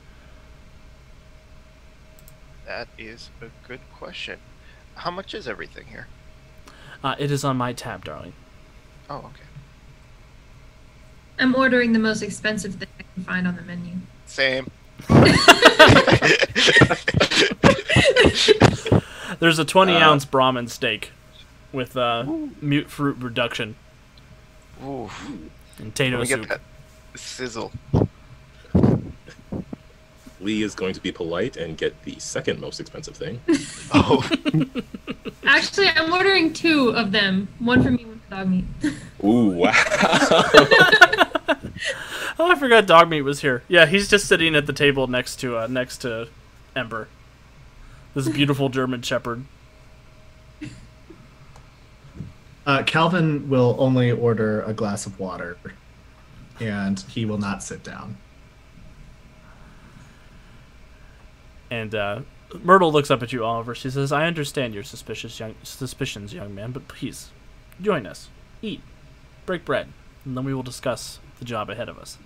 That is a good question. How much is everything here? It is on my tab, darling. Oh, okay. I'm ordering the most expensive thing I can find on the menu. Same. There's a 20-ounce Brahmin steak with mute fruit reduction Ooh. and potato soup. Get that sizzle. Lee is going to be polite and get the second most expensive thing. Oh. Actually, I'm ordering 2 of them. One for me, one for dog meat. Ooh, wow. Oh, I forgot dog meat was here. Yeah, he's just sitting at the table next to Ember. This beautiful German Shepherd. Calvin will only order a glass of water, and he will not sit down. And Myrtle looks up at you, Oliver. She says, I understand your suspicions, young man, but please, join us. Eat. Break bread. And then we will discuss the job ahead of us.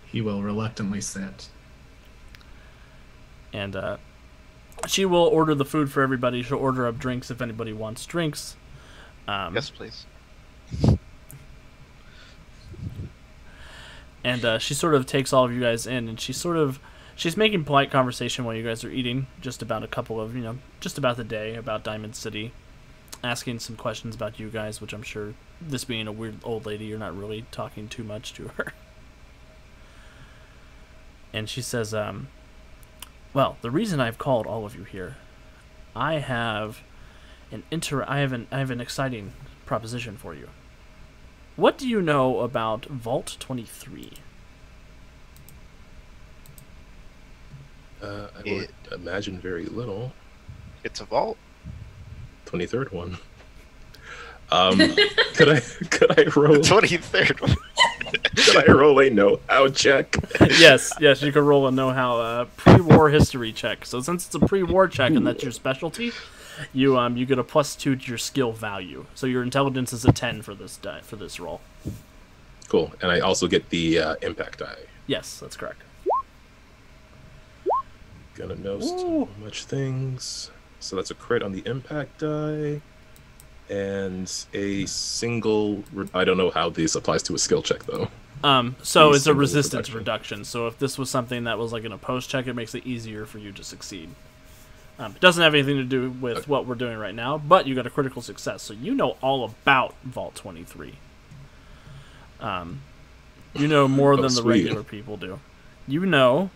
He will reluctantly sit. And she will order the food for everybody. She'll order up drinks if anybody wants drinks. Yes, please. And she sort of takes all of you guys in, and she's making polite conversation while you guys are eating, just about a couple of, just about the day, about Diamond City, asking some questions about you guys, which I'm sure, this being a weird old lady, you're not really talking too much to her. And she says, well, the reason I've called all of you here, I have an exciting proposition for you. What do you know about Vault 23? I would imagine very little. It's a vault. 23rd one. Could I roll? 23rd one. Could I roll a know-how check? Yes, you can roll a know-how pre-war history check. So since it's a pre-war check and that's your specialty, you get a +2 to your skill value. So your intelligence is a 10 for this roll. Cool, and I also get the impact die. Yes, that's correct. Gonna know so much things. So that's a crit on the impact die, and a single. I don't know how this applies to a skill check though. So it's a resistance reduction. So if this was something that was like an opposed check, it makes it easier for you to succeed. It doesn't have anything to do with what we're doing right now, but you got a critical success, so you know all about Vault 23. You know more than the regular people do. You know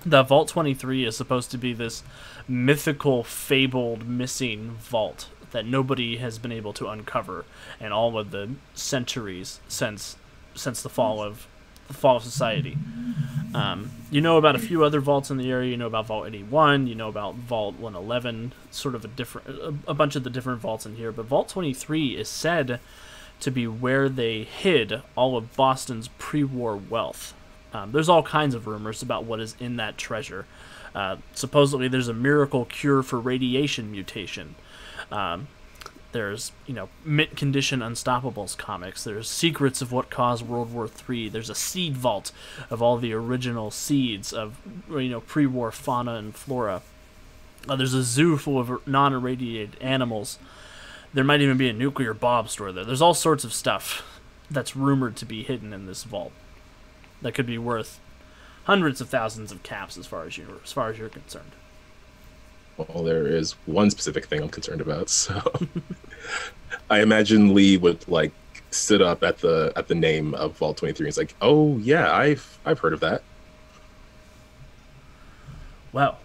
that Vault 23 is supposed to be this mythical, fabled, missing vault that nobody has been able to uncover in all of the centuries since the fall of society. You know about a few other vaults in the area. You know about Vault 81. You know about Vault 111. Sort of a bunch of the different vaults in here. But Vault 23 is said to be where they hid all of Boston's pre-war wealth. There's all kinds of rumors about what is in that treasure. Supposedly, there's a miracle cure for radiation mutation. There's, mint condition Unstoppables comics. There's secrets of what caused World War III. There's a seed vault of all the original seeds of, pre-war fauna and flora. There's a zoo full of non-irradiated animals. There might even be a nuclear bomb stored there. There's all sorts of stuff that's rumored to be hidden in this vault that could be worth hundreds of thousands of caps as far as you're concerned. Well, there is one specific thing I'm concerned about. So, I imagine Lee would sit up at the name of Vault 23. He's like, "Oh yeah, I've heard of that." Well,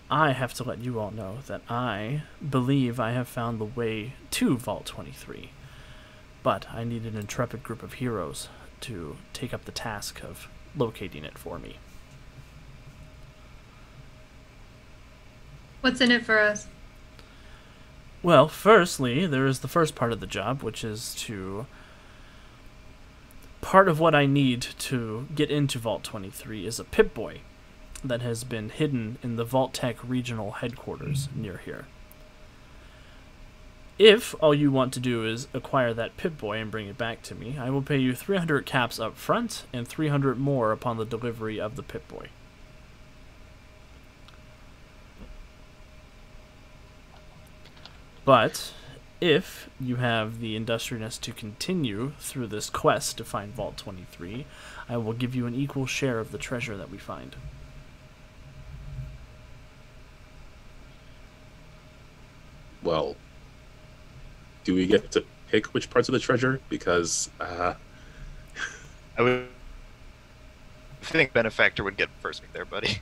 I have to let you all know that I believe I have found the way to Vault 23, but I need an intrepid group of heroes to take up the task of locating it for me. What's in it for us? Well, firstly, there is the first part of the job, which is part of what I need to get into Vault 23 is a Pip-Boy that has been hidden in the Vault-Tec regional headquarters near here. If all you want to do is acquire that Pip-Boy and bring it back to me, I will pay you 300 caps up front and 300 more upon the delivery of the Pip-Boy. But if you have the industriousness to continue through this quest to find Vault 23, I will give you an equal share of the treasure that we find. Well, do we get to pick which parts of the treasure? Because I would think benefactor would get first pick there, buddy.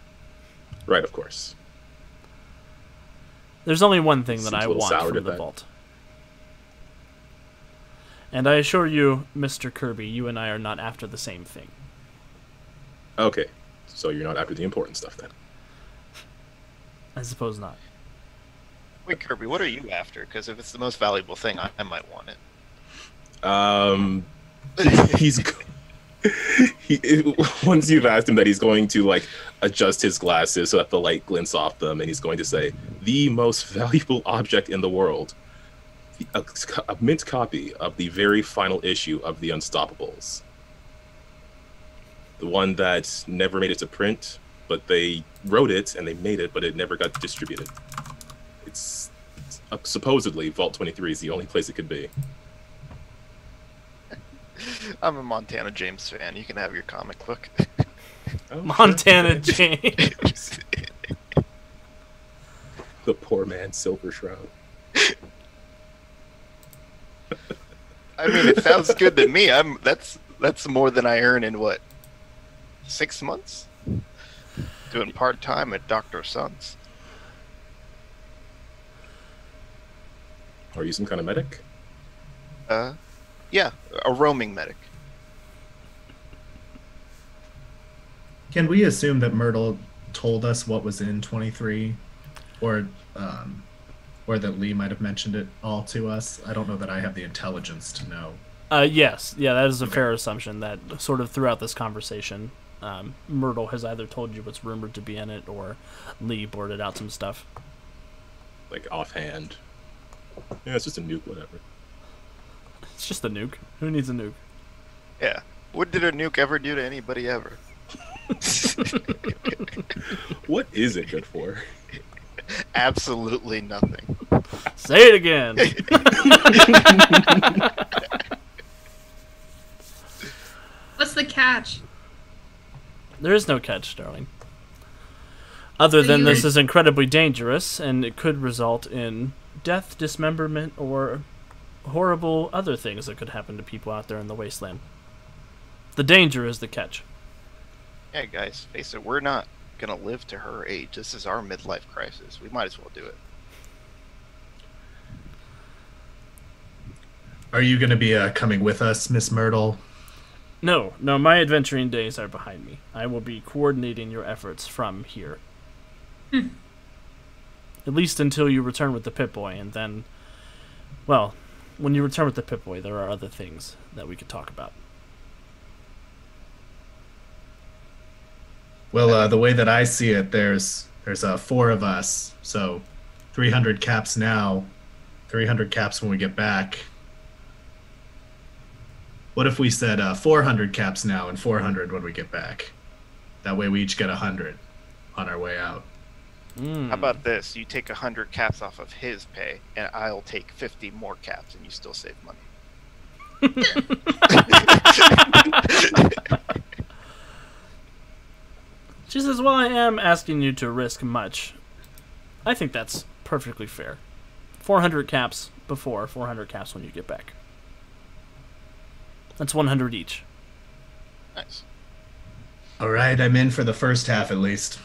Right, of course. There's only one thing that Seems I a little want soured from at the that. vault. And I assure you, Mr. Kirby, you and I are not after the same thing. Okay, so you're not after the important stuff then. I suppose not. Wait, Kirby, what are you after? Because if it's the most valuable thing, I might want it. He's once you've asked him that, he's going to adjust his glasses so that the light glints off them, and he's going to say, "The most valuable object in the world, a mint copy of the very final issue of the Unstoppables, the one that never made it to print, but they wrote it and they made it, but it never got distributed. It's supposedly Vault 23 is the only place it could be." I'm a Montana James fan. You can have your comic book. Oh, Montana sure. James. The poor man's Silver Shroud. I mean, it sounds good to me. That's more than I earn in 6 months? Doing part-time at Dr. Sun's. Are you some kind of medic? Yeah, a roaming medic. Can we assume that Myrtle told us what was in 23, or that Lee might have mentioned it all to us? I don't know that I have the intelligence to know. Yes. Yeah, that is a fair assumption that sort of throughout this conversation, Myrtle has either told you what's rumored to be in it, or Lee blurted out some stuff. Like offhand. Yeah, it's just a nuke, whatever. It's just a nuke. Who needs a nuke? Yeah. What did a nuke ever do to anybody ever? What is it good for? Absolutely nothing. Say it again. What's the catch? There is no catch, darling. Other than this is incredibly dangerous, and it could result in death, dismemberment, or horrible other things that could happen to people out there in the wasteland. The danger is the catch. Yeah, guys, face it, we're not gonna live to her age. This is our midlife crisis. We might as well do it. Are you going to be coming with us, Miss Myrtle? No, my adventuring days are behind me. I will be coordinating your efforts from here. At least until you return with the Pip-Boy, and then, well, when you return with the Pip-Boy, there are other things that we could talk about. Well, the way that I see it, there's 4 of us, so 300 caps now, 300 caps when we get back. What if we said 400 caps now and 400 when we get back? That way we each get 100 on our way out. How about this? You take 100 caps off of his pay, and I'll take 50 more caps, and you still save money. She says, well, I am asking you to risk much. I think that's perfectly fair. 400 caps before, 400 caps when you get back. That's 100 each. Nice. All right, I'm in for the first half at least.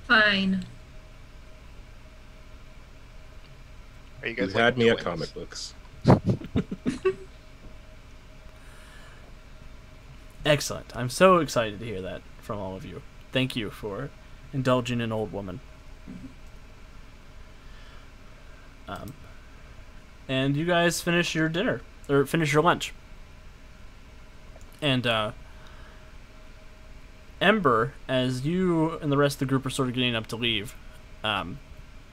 Fine. Are you You guys had like me at twins? comic books. Excellent. I'm so excited to hear that from all of you. Thank you for indulging an old woman. And you guys finish your dinner, or finish your lunch. And Ember, as you and the rest of the group are sort of getting up to leave,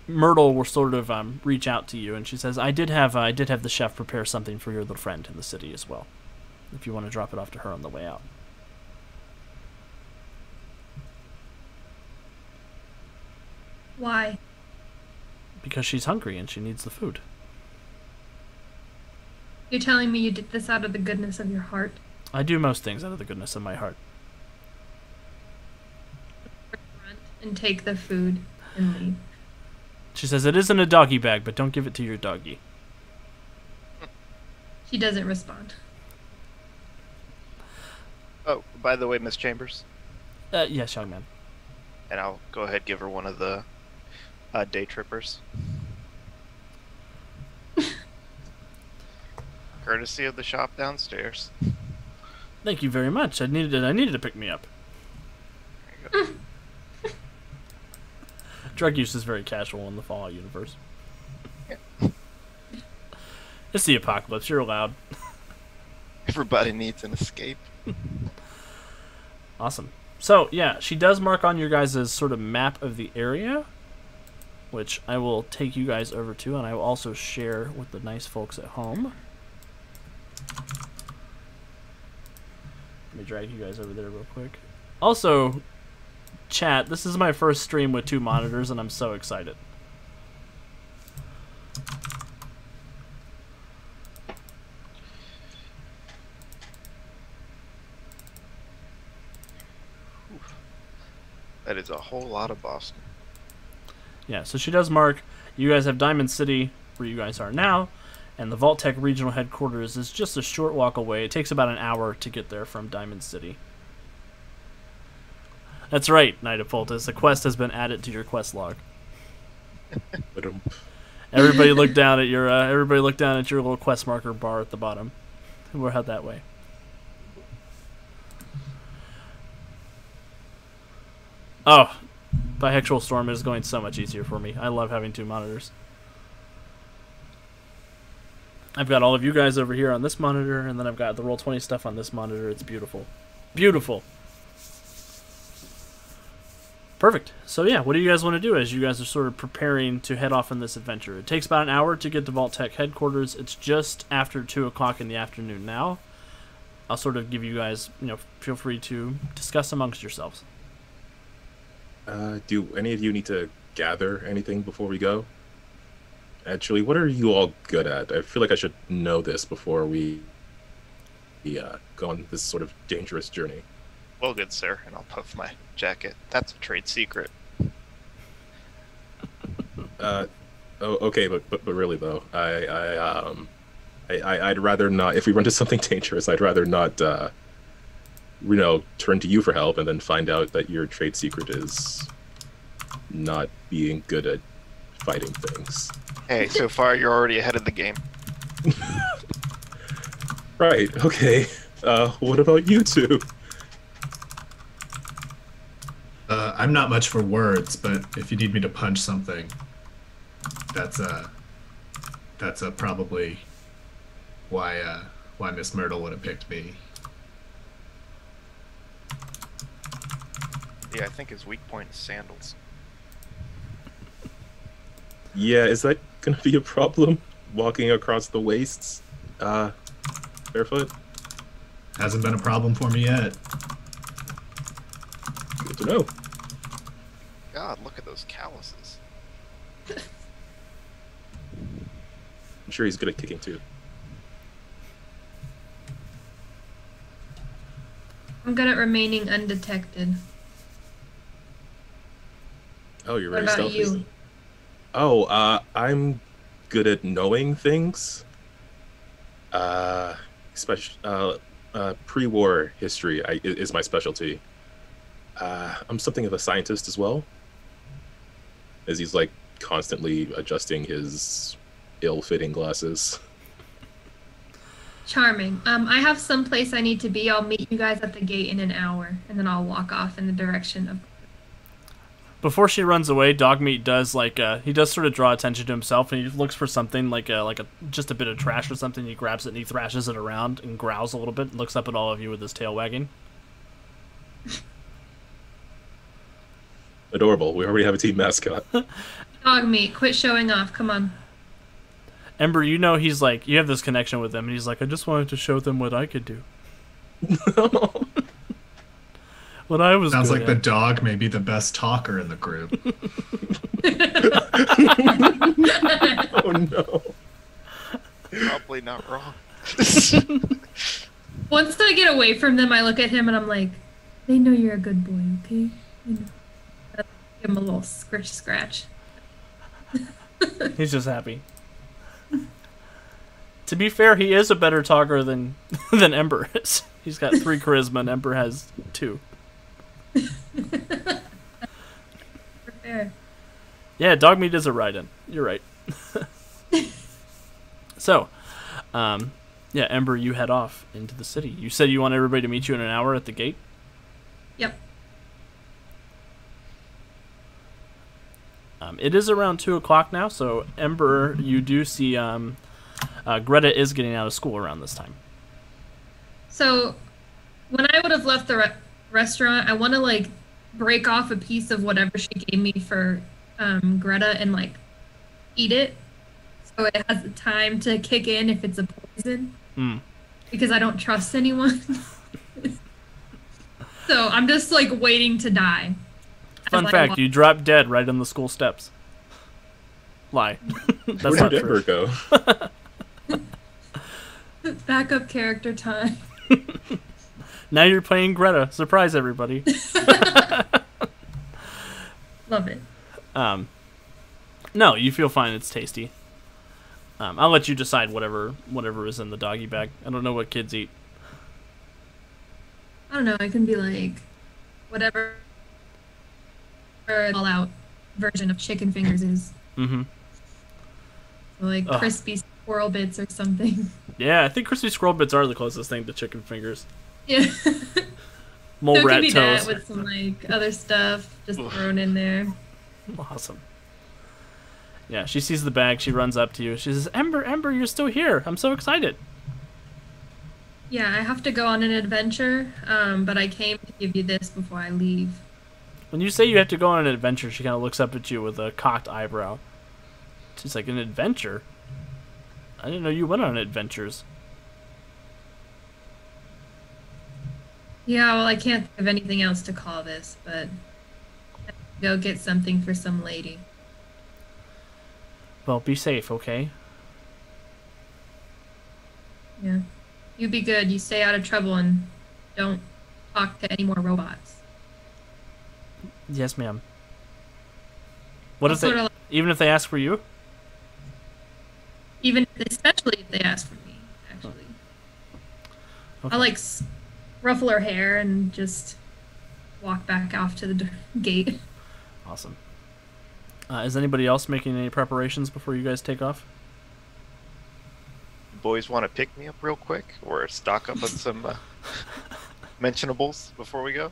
Myrtle will sort of reach out to you, and she says, I did have the chef prepare something for your little friend in the city as well, if you want to drop it off to her on the way out. Why? Because she's hungry and she needs the food. You're telling me you did this out of the goodness of your heart? I do most things out of the goodness of my heart. And take the food and leave. She says, it isn't a doggy bag, but don't give it to your doggy. She doesn't respond. Oh, by the way, Miss Chambers, Yes, young man. and I'll go ahead and give her one of the day trippers. Courtesy of the shop downstairs. Thank you very much. I needed to pick me up. There you go. Drug use is very casual in the Fallout universe. Yeah. It's the apocalypse. You're allowed. Everybody needs an escape. Awesome. So, yeah, she does mark on your guys' sort of map of the area, which I will take you guys over to, and I will also share with the nice folks at home. Let me drag you guys over there real quick. Also, chat, this is my first stream with 2 monitors, and I'm so excited. That is a whole lot of Boston. Yeah, so she does mark, you guys have Diamond City, where you guys are now, and the Vault-Tec regional headquarters is just a short walk away. It takes about an hour to get there from Diamond City. That's right, Knight of Poultice. The quest has been added to your quest log. Everybody look down at your little quest marker bar at the bottom. We'll head that way. Oh, Bihexual Storm is going so much easier for me. I love having 2 monitors. I've got all of you guys over here on this monitor, and then I've got the Roll20 stuff on this monitor. It's beautiful. Beautiful. Perfect. So yeah, what do you guys want to do as you guys are sort of preparing to head off on this adventure? It takes about an hour to get to Vault Tech headquarters. It's just after 2 o'clock in the afternoon now. I'll sort of give you guys, feel free to discuss amongst yourselves. Do any of you need to gather anything before we go? Actually, what are you all good at? I feel like I should know this before we go on this sort of dangerous journey. Well, good sir, and I'll puff my jacket. That's a trade secret. Okay, but really though, I'd rather not. If we run into something dangerous, I'd rather not. Turn to you for help and then find out that your trade secret is not being good at fighting things. Hey, so far you're already ahead of the game. Right. Okay. What about you two? I'm not much for words, but if you need me to punch something, that's probably why Miss Myrtle would have picked me. Yeah, I think his weak point is sandals. Yeah, is that gonna be a problem? Walking across the wastes, barefoot? Hasn't been a problem for me yet. Good to know. God, look at those calluses. I'm sure he's good at kicking too. I'm good at remaining undetected. Oh, you're What very about stealthy. you? Oh, I'm good at knowing things. Pre-war history is my specialty. I'm something of a scientist as well, as he's like constantly adjusting his ill-fitting glasses. Charming. I have some place I need to be. I'll meet you guys at the gate in an hour, and then I'll walk off in the direction of... Before she runs away, Dogmeat does he does sort of draw attention to himself, and he looks for something just a bit of trash or something. He grabs it and he thrashes it around and growls a little bit, and looks up at all of you with his tail wagging. Adorable. We already have a team mascot. Dogmeat, quit showing off. Come on. Ember, he's like, you have this connection with him, and he's like, I just wanted to show them what I could do. What I was Sounds good like at. the dog may be the best talker in the group. Oh no. Probably not wrong. Once I get away from them, I look at him and I'm like, they know you're a good boy, okay? I'll give him a little scratch. He's just happy. To be fair, he is a better talker than Ember is. He's got 3 charisma, and Ember has 2. Fair. Yeah, Dogmeat is a ride-in. You're right. So, yeah, Ember, you head off into the city. You said you want everybody to meet you in an hour at the gate? Yep. It is around 2 o'clock now, so Ember, you do see Greta is getting out of school around this time. So, when I would have left the restaurant, I want to break off a piece of whatever she gave me for Greta and eat it, so it has the time to kick in if it's a poison. Because I don't trust anyone. So I'm just waiting to die. Fun fact: you dropped dead right on the school steps. Lie. That's Where not did true. Ember go? Backup character time. Now you're playing Greta. Surprise everybody. Love it. No, you feel fine. It's tasty. I'll let you decide whatever is in the doggy bag. I don't know what kids eat. I don't know. It can be whatever all-out version of chicken fingers is. Mm-hmm. So crispy squirrel bits or something. Yeah, I think crispy squirrel bits are the closest thing to chicken fingers. Yeah. Mole So it rat can be toes. that with some like other stuff just thrown in there. Awesome. Yeah, she sees the bag. She runs up to you. She says, Ember, Ember, you're still here. I'm so excited. Yeah, I have to go on an adventure, but I came to give you this before I leave. When you say you have to go on an adventure, she kind of looks up at you with a cocked eyebrow. She's like, an adventure? I didn't know you went on adventures. Yeah, well, I can't think of anything else to call this, but I have to go get something for some lady. Well, be safe, okay? Yeah. You be good. You stay out of trouble and don't talk to any more robots. Yes, ma'am. What I'll if they, sorta like- even if they ask for you? Especially if they ask for me, actually. Okay. I'll like ruffle her hair and just walk back off to the gate. Awesome. Is anybody else making any preparations before you guys take off? Boys want to pick me up real quick or stock up on some mentionables before we go?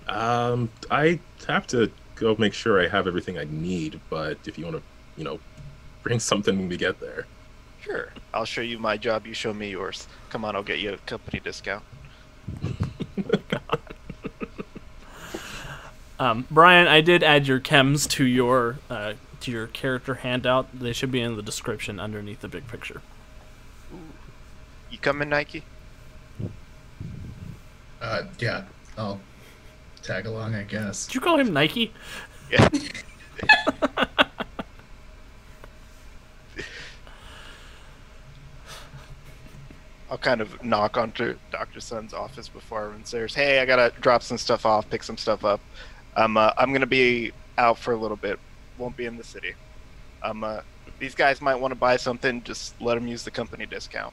I have to go make sure I have everything I need, but if you want to, bring something when we get there. Sure. I'll show you my job, you show me yours. Come on, I'll get you a company discount. Brian, I did add your chems to your character handout. They should be in the description underneath the big picture. You coming, Nike? Yeah, I'll tag along, I guess. Did you call him Nike? Yeah. I'll kind of knock onto Dr. Sun's office before I run upstairs. Hey, I gotta drop some stuff off, pick some stuff up. I'm gonna be out for a little bit. Won't be in the city. These guys might want to buy something. Just let them use the company discount.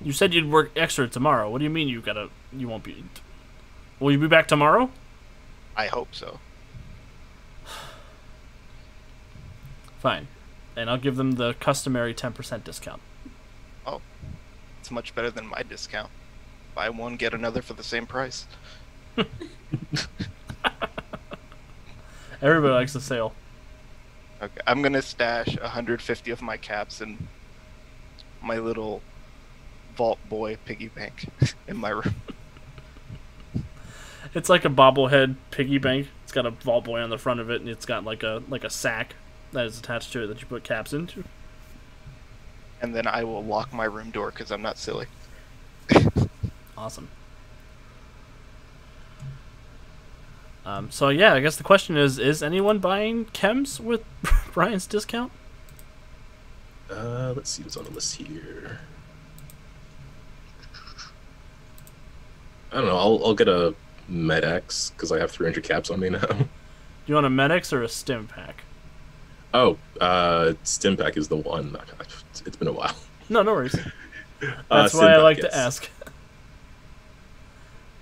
You said you'd work extra tomorrow. What do you mean you won't be? Will you be back tomorrow? I hope so. Fine. And I'll give them the customary 10% discount. Oh, it's much better than my discount. Buy one, get another for the same price. Everybody likes a sale. Okay, I'm gonna stash 150 of my caps in my little Vault Boy piggy bank in my room. It's like a bobblehead piggy bank. It's got a Vault Boy on the front of it, and it's got like a sack that is attached to it that you put caps into. And then I will lock my room door because I'm not silly. Awesome. So yeah, I guess the question is anyone buying chems with Brian's discount? Let's see what's on the list here. I don't know. I'll get a MedX because I have 300 caps on me now. Do you want a Medix or a Stim Pack? Oh, Stim Pack is the one. It's been a while. No worries. That's why I like to ask.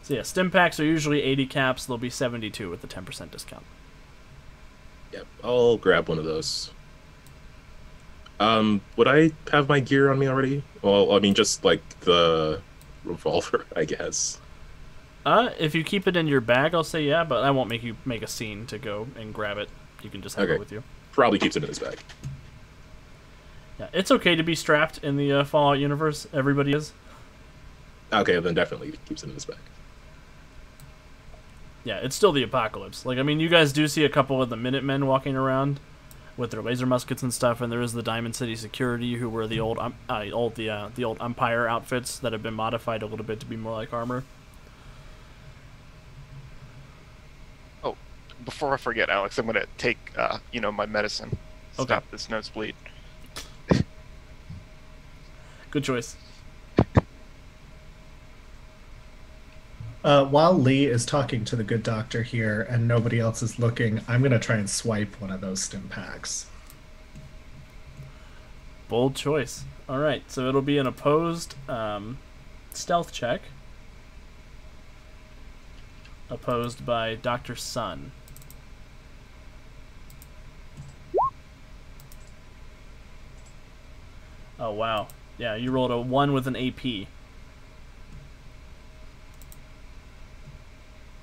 So yeah, Stim Packs are usually 80 caps. They'll be 72 with the 10% discount. Yep, I'll grab one of those. Would I have my gear on me already? Well, I mean, just like the revolver, I guess. If you keep it in your bag, I'll say yeah, but I won't make you make a scene to go and grab it. You can just have it with you. Probably keeps it in his bag. Yeah, it's okay to be strapped in the Fallout universe. Everybody is. Okay, then definitely keeps it in his bag. Yeah, it's still the apocalypse. Like, I mean, you guys do see a couple of the Minutemen walking around with their laser muskets and stuff, and there is the Diamond City Security, who were the old Empire outfits that have been modified a little bit to be more like armor. Oh, before I forget, Alex, I'm gonna take my medicine. Stop this nosebleed. Good choice. While Lee is talking to the good doctor here and nobody else is looking, I'm going to try and swipe one of those stim packs. Bold choice. All right, so it'll be an opposed stealth check. Opposed by Dr. Sun. Oh, wow. Yeah, you rolled a 1 with an AP.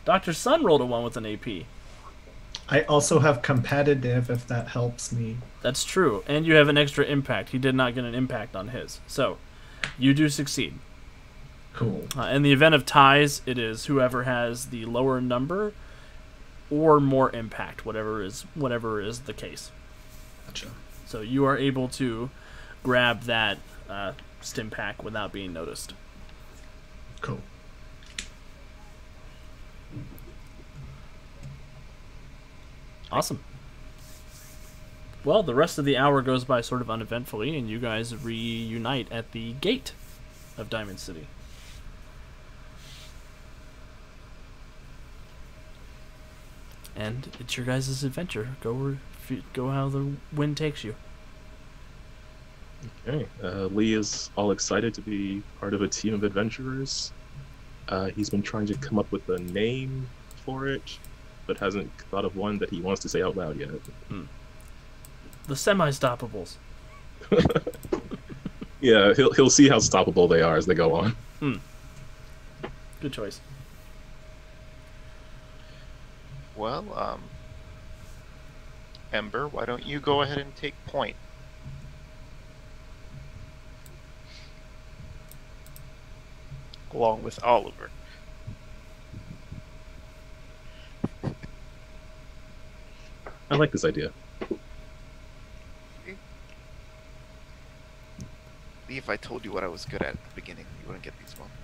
Dr. Sun rolled a 1 with an AP. I also have competitive, if that helps me. That's true. And you have an extra impact. He did not get an impact on his. So, you do succeed. Cool. In the event of ties, it is whoever has the lower number or more impact, whatever is the case. Gotcha. So you are able to grab that stim pack without being noticed. Cool. Awesome. Well, the rest of the hour goes by sort of uneventfully, and you guys reunite at the gate of Diamond City. And it's your guys' adventure. Go how the wind takes you. Okay. Lee is all excited to be part of a team of adventurers. He's been trying to come up with a name for it, but hasn't thought of one that he wants to say out loud yet. The Semi-Stoppables. Yeah, he'll see how stoppable they are as they go on. Good choice. Well, Ember, why don't you go ahead and take point? Along with Oliver. I like this idea. See, if I told you what I was good at the beginning, you wouldn't get these moments.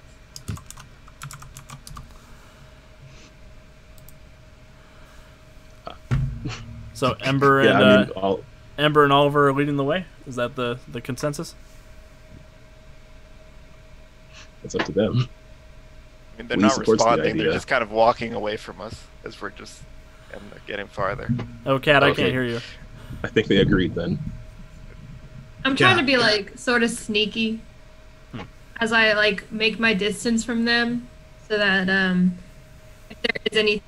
So Ember and Ember and Oliver are leading the way. Is that the consensus? It's up to them. I mean, they're Lee not supports the responding. They're idea. just kind of walking away from us as we're just getting farther. Oh, Cat, I Okay. can't hear you. I think they agreed then. I'm trying to be like sort of sneaky as I like make my distance from them, so that if there is anything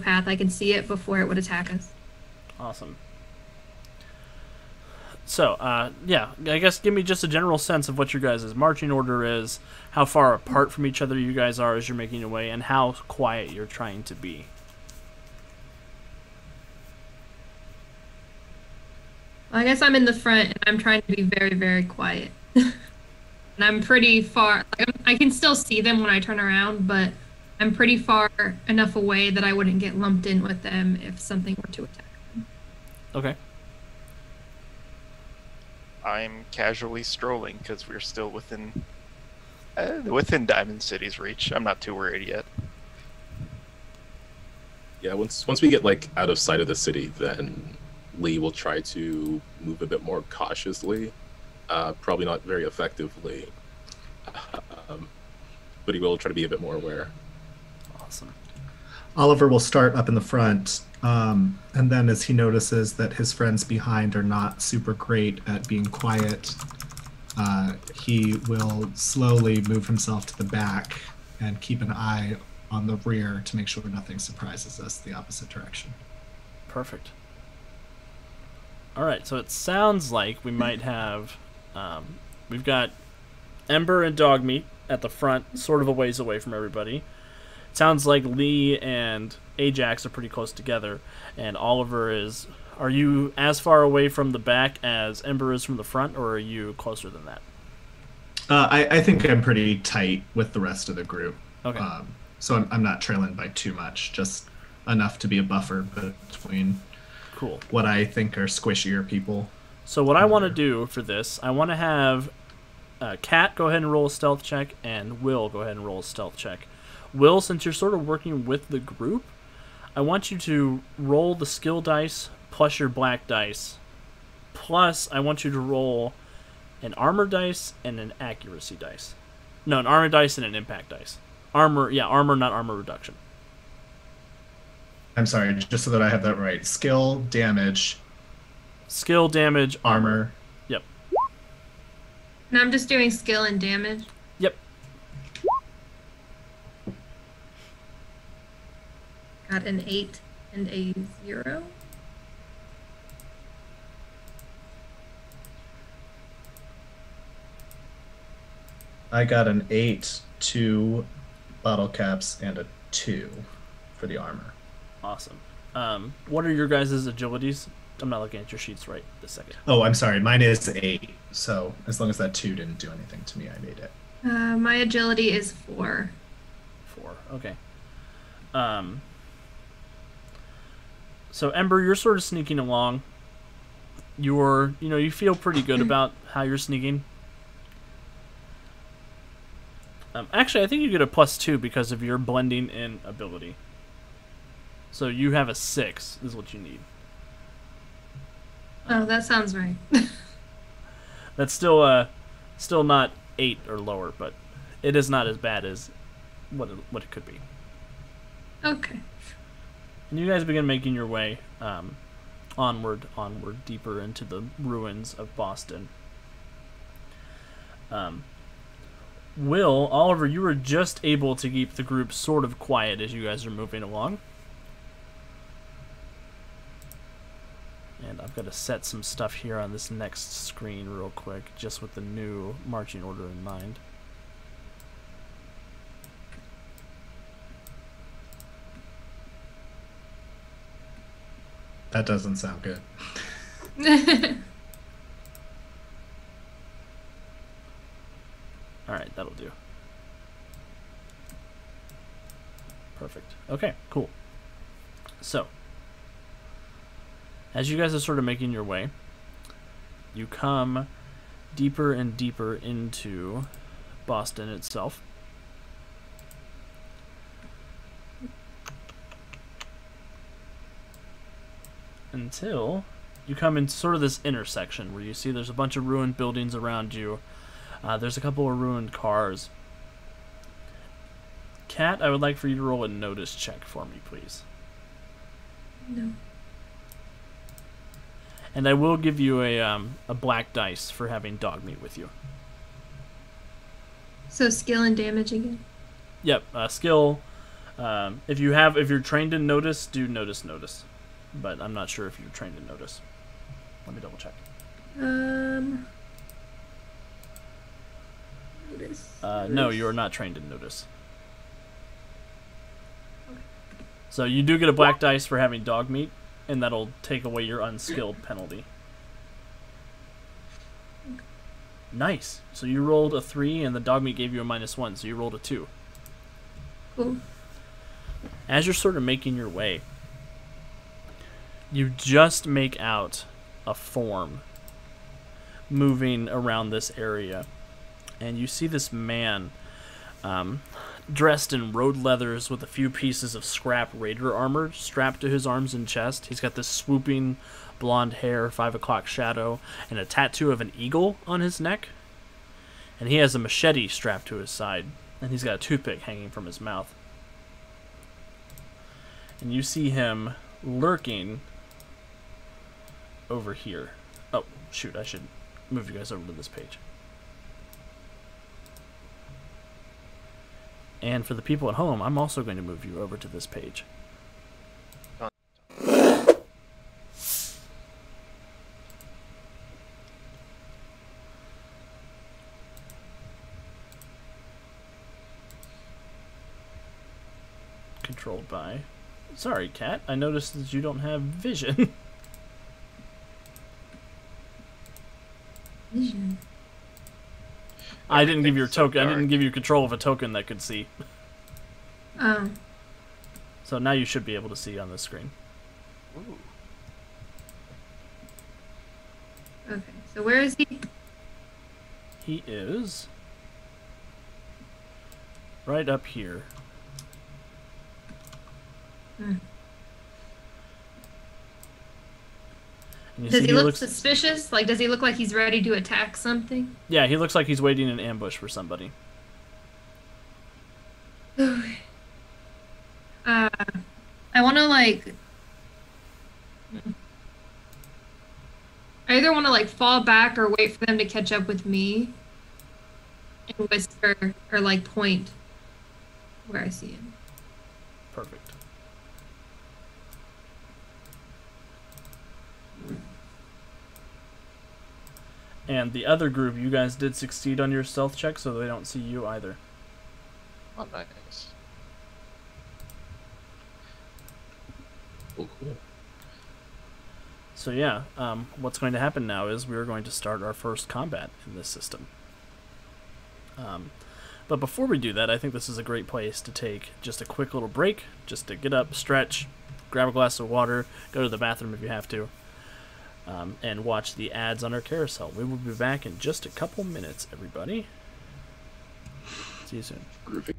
path, I can see it before it would attack us. Awesome. So, yeah, I guess give me just a general sense of what your guys' marching order is, how far apart from each other you guys are as you're making your way, and how quiet you're trying to be. I guess I'm in the front, and I'm trying to be very, very quiet. And I'm pretty far. Like, I can still see them when I turn around, but I'm pretty far enough away that I wouldn't get lumped in with them if something were to attack them. Okay. I'm casually strolling because we're still within Diamond City's reach. I'm not too worried yet. Yeah, once we get like out of sight of the city, then Lee will try to move a bit more cautiously. Probably not very effectively, but he will try to be a bit more aware. Awesome. Oliver will start up in the front, and then as he notices that his friends behind are not super great at being quiet, he will slowly move himself to the back and keep an eye on the rear to make sure nothing surprises us the opposite direction. Perfect. All right, so it sounds like we might have... we've got Ember and Dogmeat at the front, sort of a ways away from everybody. It sounds like Lee and Ajax are pretty close together, and Oliver is... Are you as far away from the back as Ember is from the front, or are you closer than that? I think I'm pretty tight with the rest of the group. Okay. So I'm not trailing by too much, just enough to be a buffer between Cool. what I think are squishier people. So what I want to do for this, I want to have Kat go ahead and roll a stealth check, and Will go ahead and roll a stealth check. Will, since you're sort of working with the group, I want you to roll the skill dice plus your black dice. Plus, I want you to roll an armor dice and an accuracy dice. No, an armor dice and an impact dice. Armor, not armor reduction. I'm sorry, just so that I have that right. Skill, damage, Skill, damage, armor. Yep. And I'm just doing skill and damage. Yep. Got an 8 and a 0. I got an 8, 2, bottle caps, and a 2 for the armor. Awesome. What are your guys' agilities? I'm not looking at your sheets right this second. Oh, I'm sorry. Mine is 8. So as long as that 2 didn't do anything to me, I made it. My agility is 4. 4. Okay. So Ember, you're sort of sneaking along. You feel pretty good about how you're sneaking. Actually, I think you get a +2 because of your blending in ability. So you have a 6 is what you need. Oh, that sounds right. That's still not 8 or lower, but it is not as bad as what it could be. Okay. And you guys begin making your way onward, deeper into the ruins of Boston. Will, Oliver, you were just able to keep the group sort of quiet as you guys are moving along. And I've got to set some stuff here on this next screen real quick, just with the new marching order in mind. That doesn't sound good. Alright, that'll do. Perfect. Okay, cool. So, as you guys are sort of making your way, you come deeper and deeper into Boston itself. Until you come in sort of this intersection where you see there's a bunch of ruined buildings around you. There's a couple of ruined cars. Kat, I would like for you to roll a notice check for me, please. No. And I will give you a black dice for having dog meat with you. So skill and damage again? Yep, skill. If you're trained in notice, do notice. But I'm not sure if you're trained in notice. Let me double check. Notice. No, you are not trained in notice. So you do get a black dice for having dog meat, and that'll take away your unskilled penalty. Nice. So you rolled a 3, and the dog meat gave you a -1, so you rolled a 2. Cool. As you're sort of making your way, you just make out a form moving around this area. And you see this man dressed in road leathers with a few pieces of scrap raider armor strapped to his arms and chest. He's got this swooping blonde hair, 5 o'clock shadow, and a tattoo of an eagle on his neck. And he has a machete strapped to his side, and he's got a toothpick hanging from his mouth. And you see him lurking over here. Oh, shoot, I should move you guys over to this page. And for the people at home, I'm also going to move you over to this page. Controlled by... Sorry, Kat. I noticed that you don't have vision. Vision. I didn't give you a Everything's so token. I didn't dark. give you control of a token that could see. Oh. So now you should be able to see on this screen. Ooh. Okay. So where is he? He is right up here. Hmm. And you Does see he look looks, suspicious? Like, does he look like he's ready to attack something? yeah, he looks like he's waiting in ambush for somebody. I want to like. I either want to like fall back or wait for them to catch up with me, and whisper or like point where I see him. Perfect. And the other group, you guys did succeed on your stealth check, so they don't see you either. Oh, nice. Oh, cool. So yeah, what's going to happen now is we're going to start our first combat in this system. But before we do that, I think this is a great place to take just a quick little break, just to get up, stretch, grab a glass of water, go to the bathroom if you have to, and watch the ads on our carousel. We will be back in just a couple minutes, everybody. See you soon. Groovy.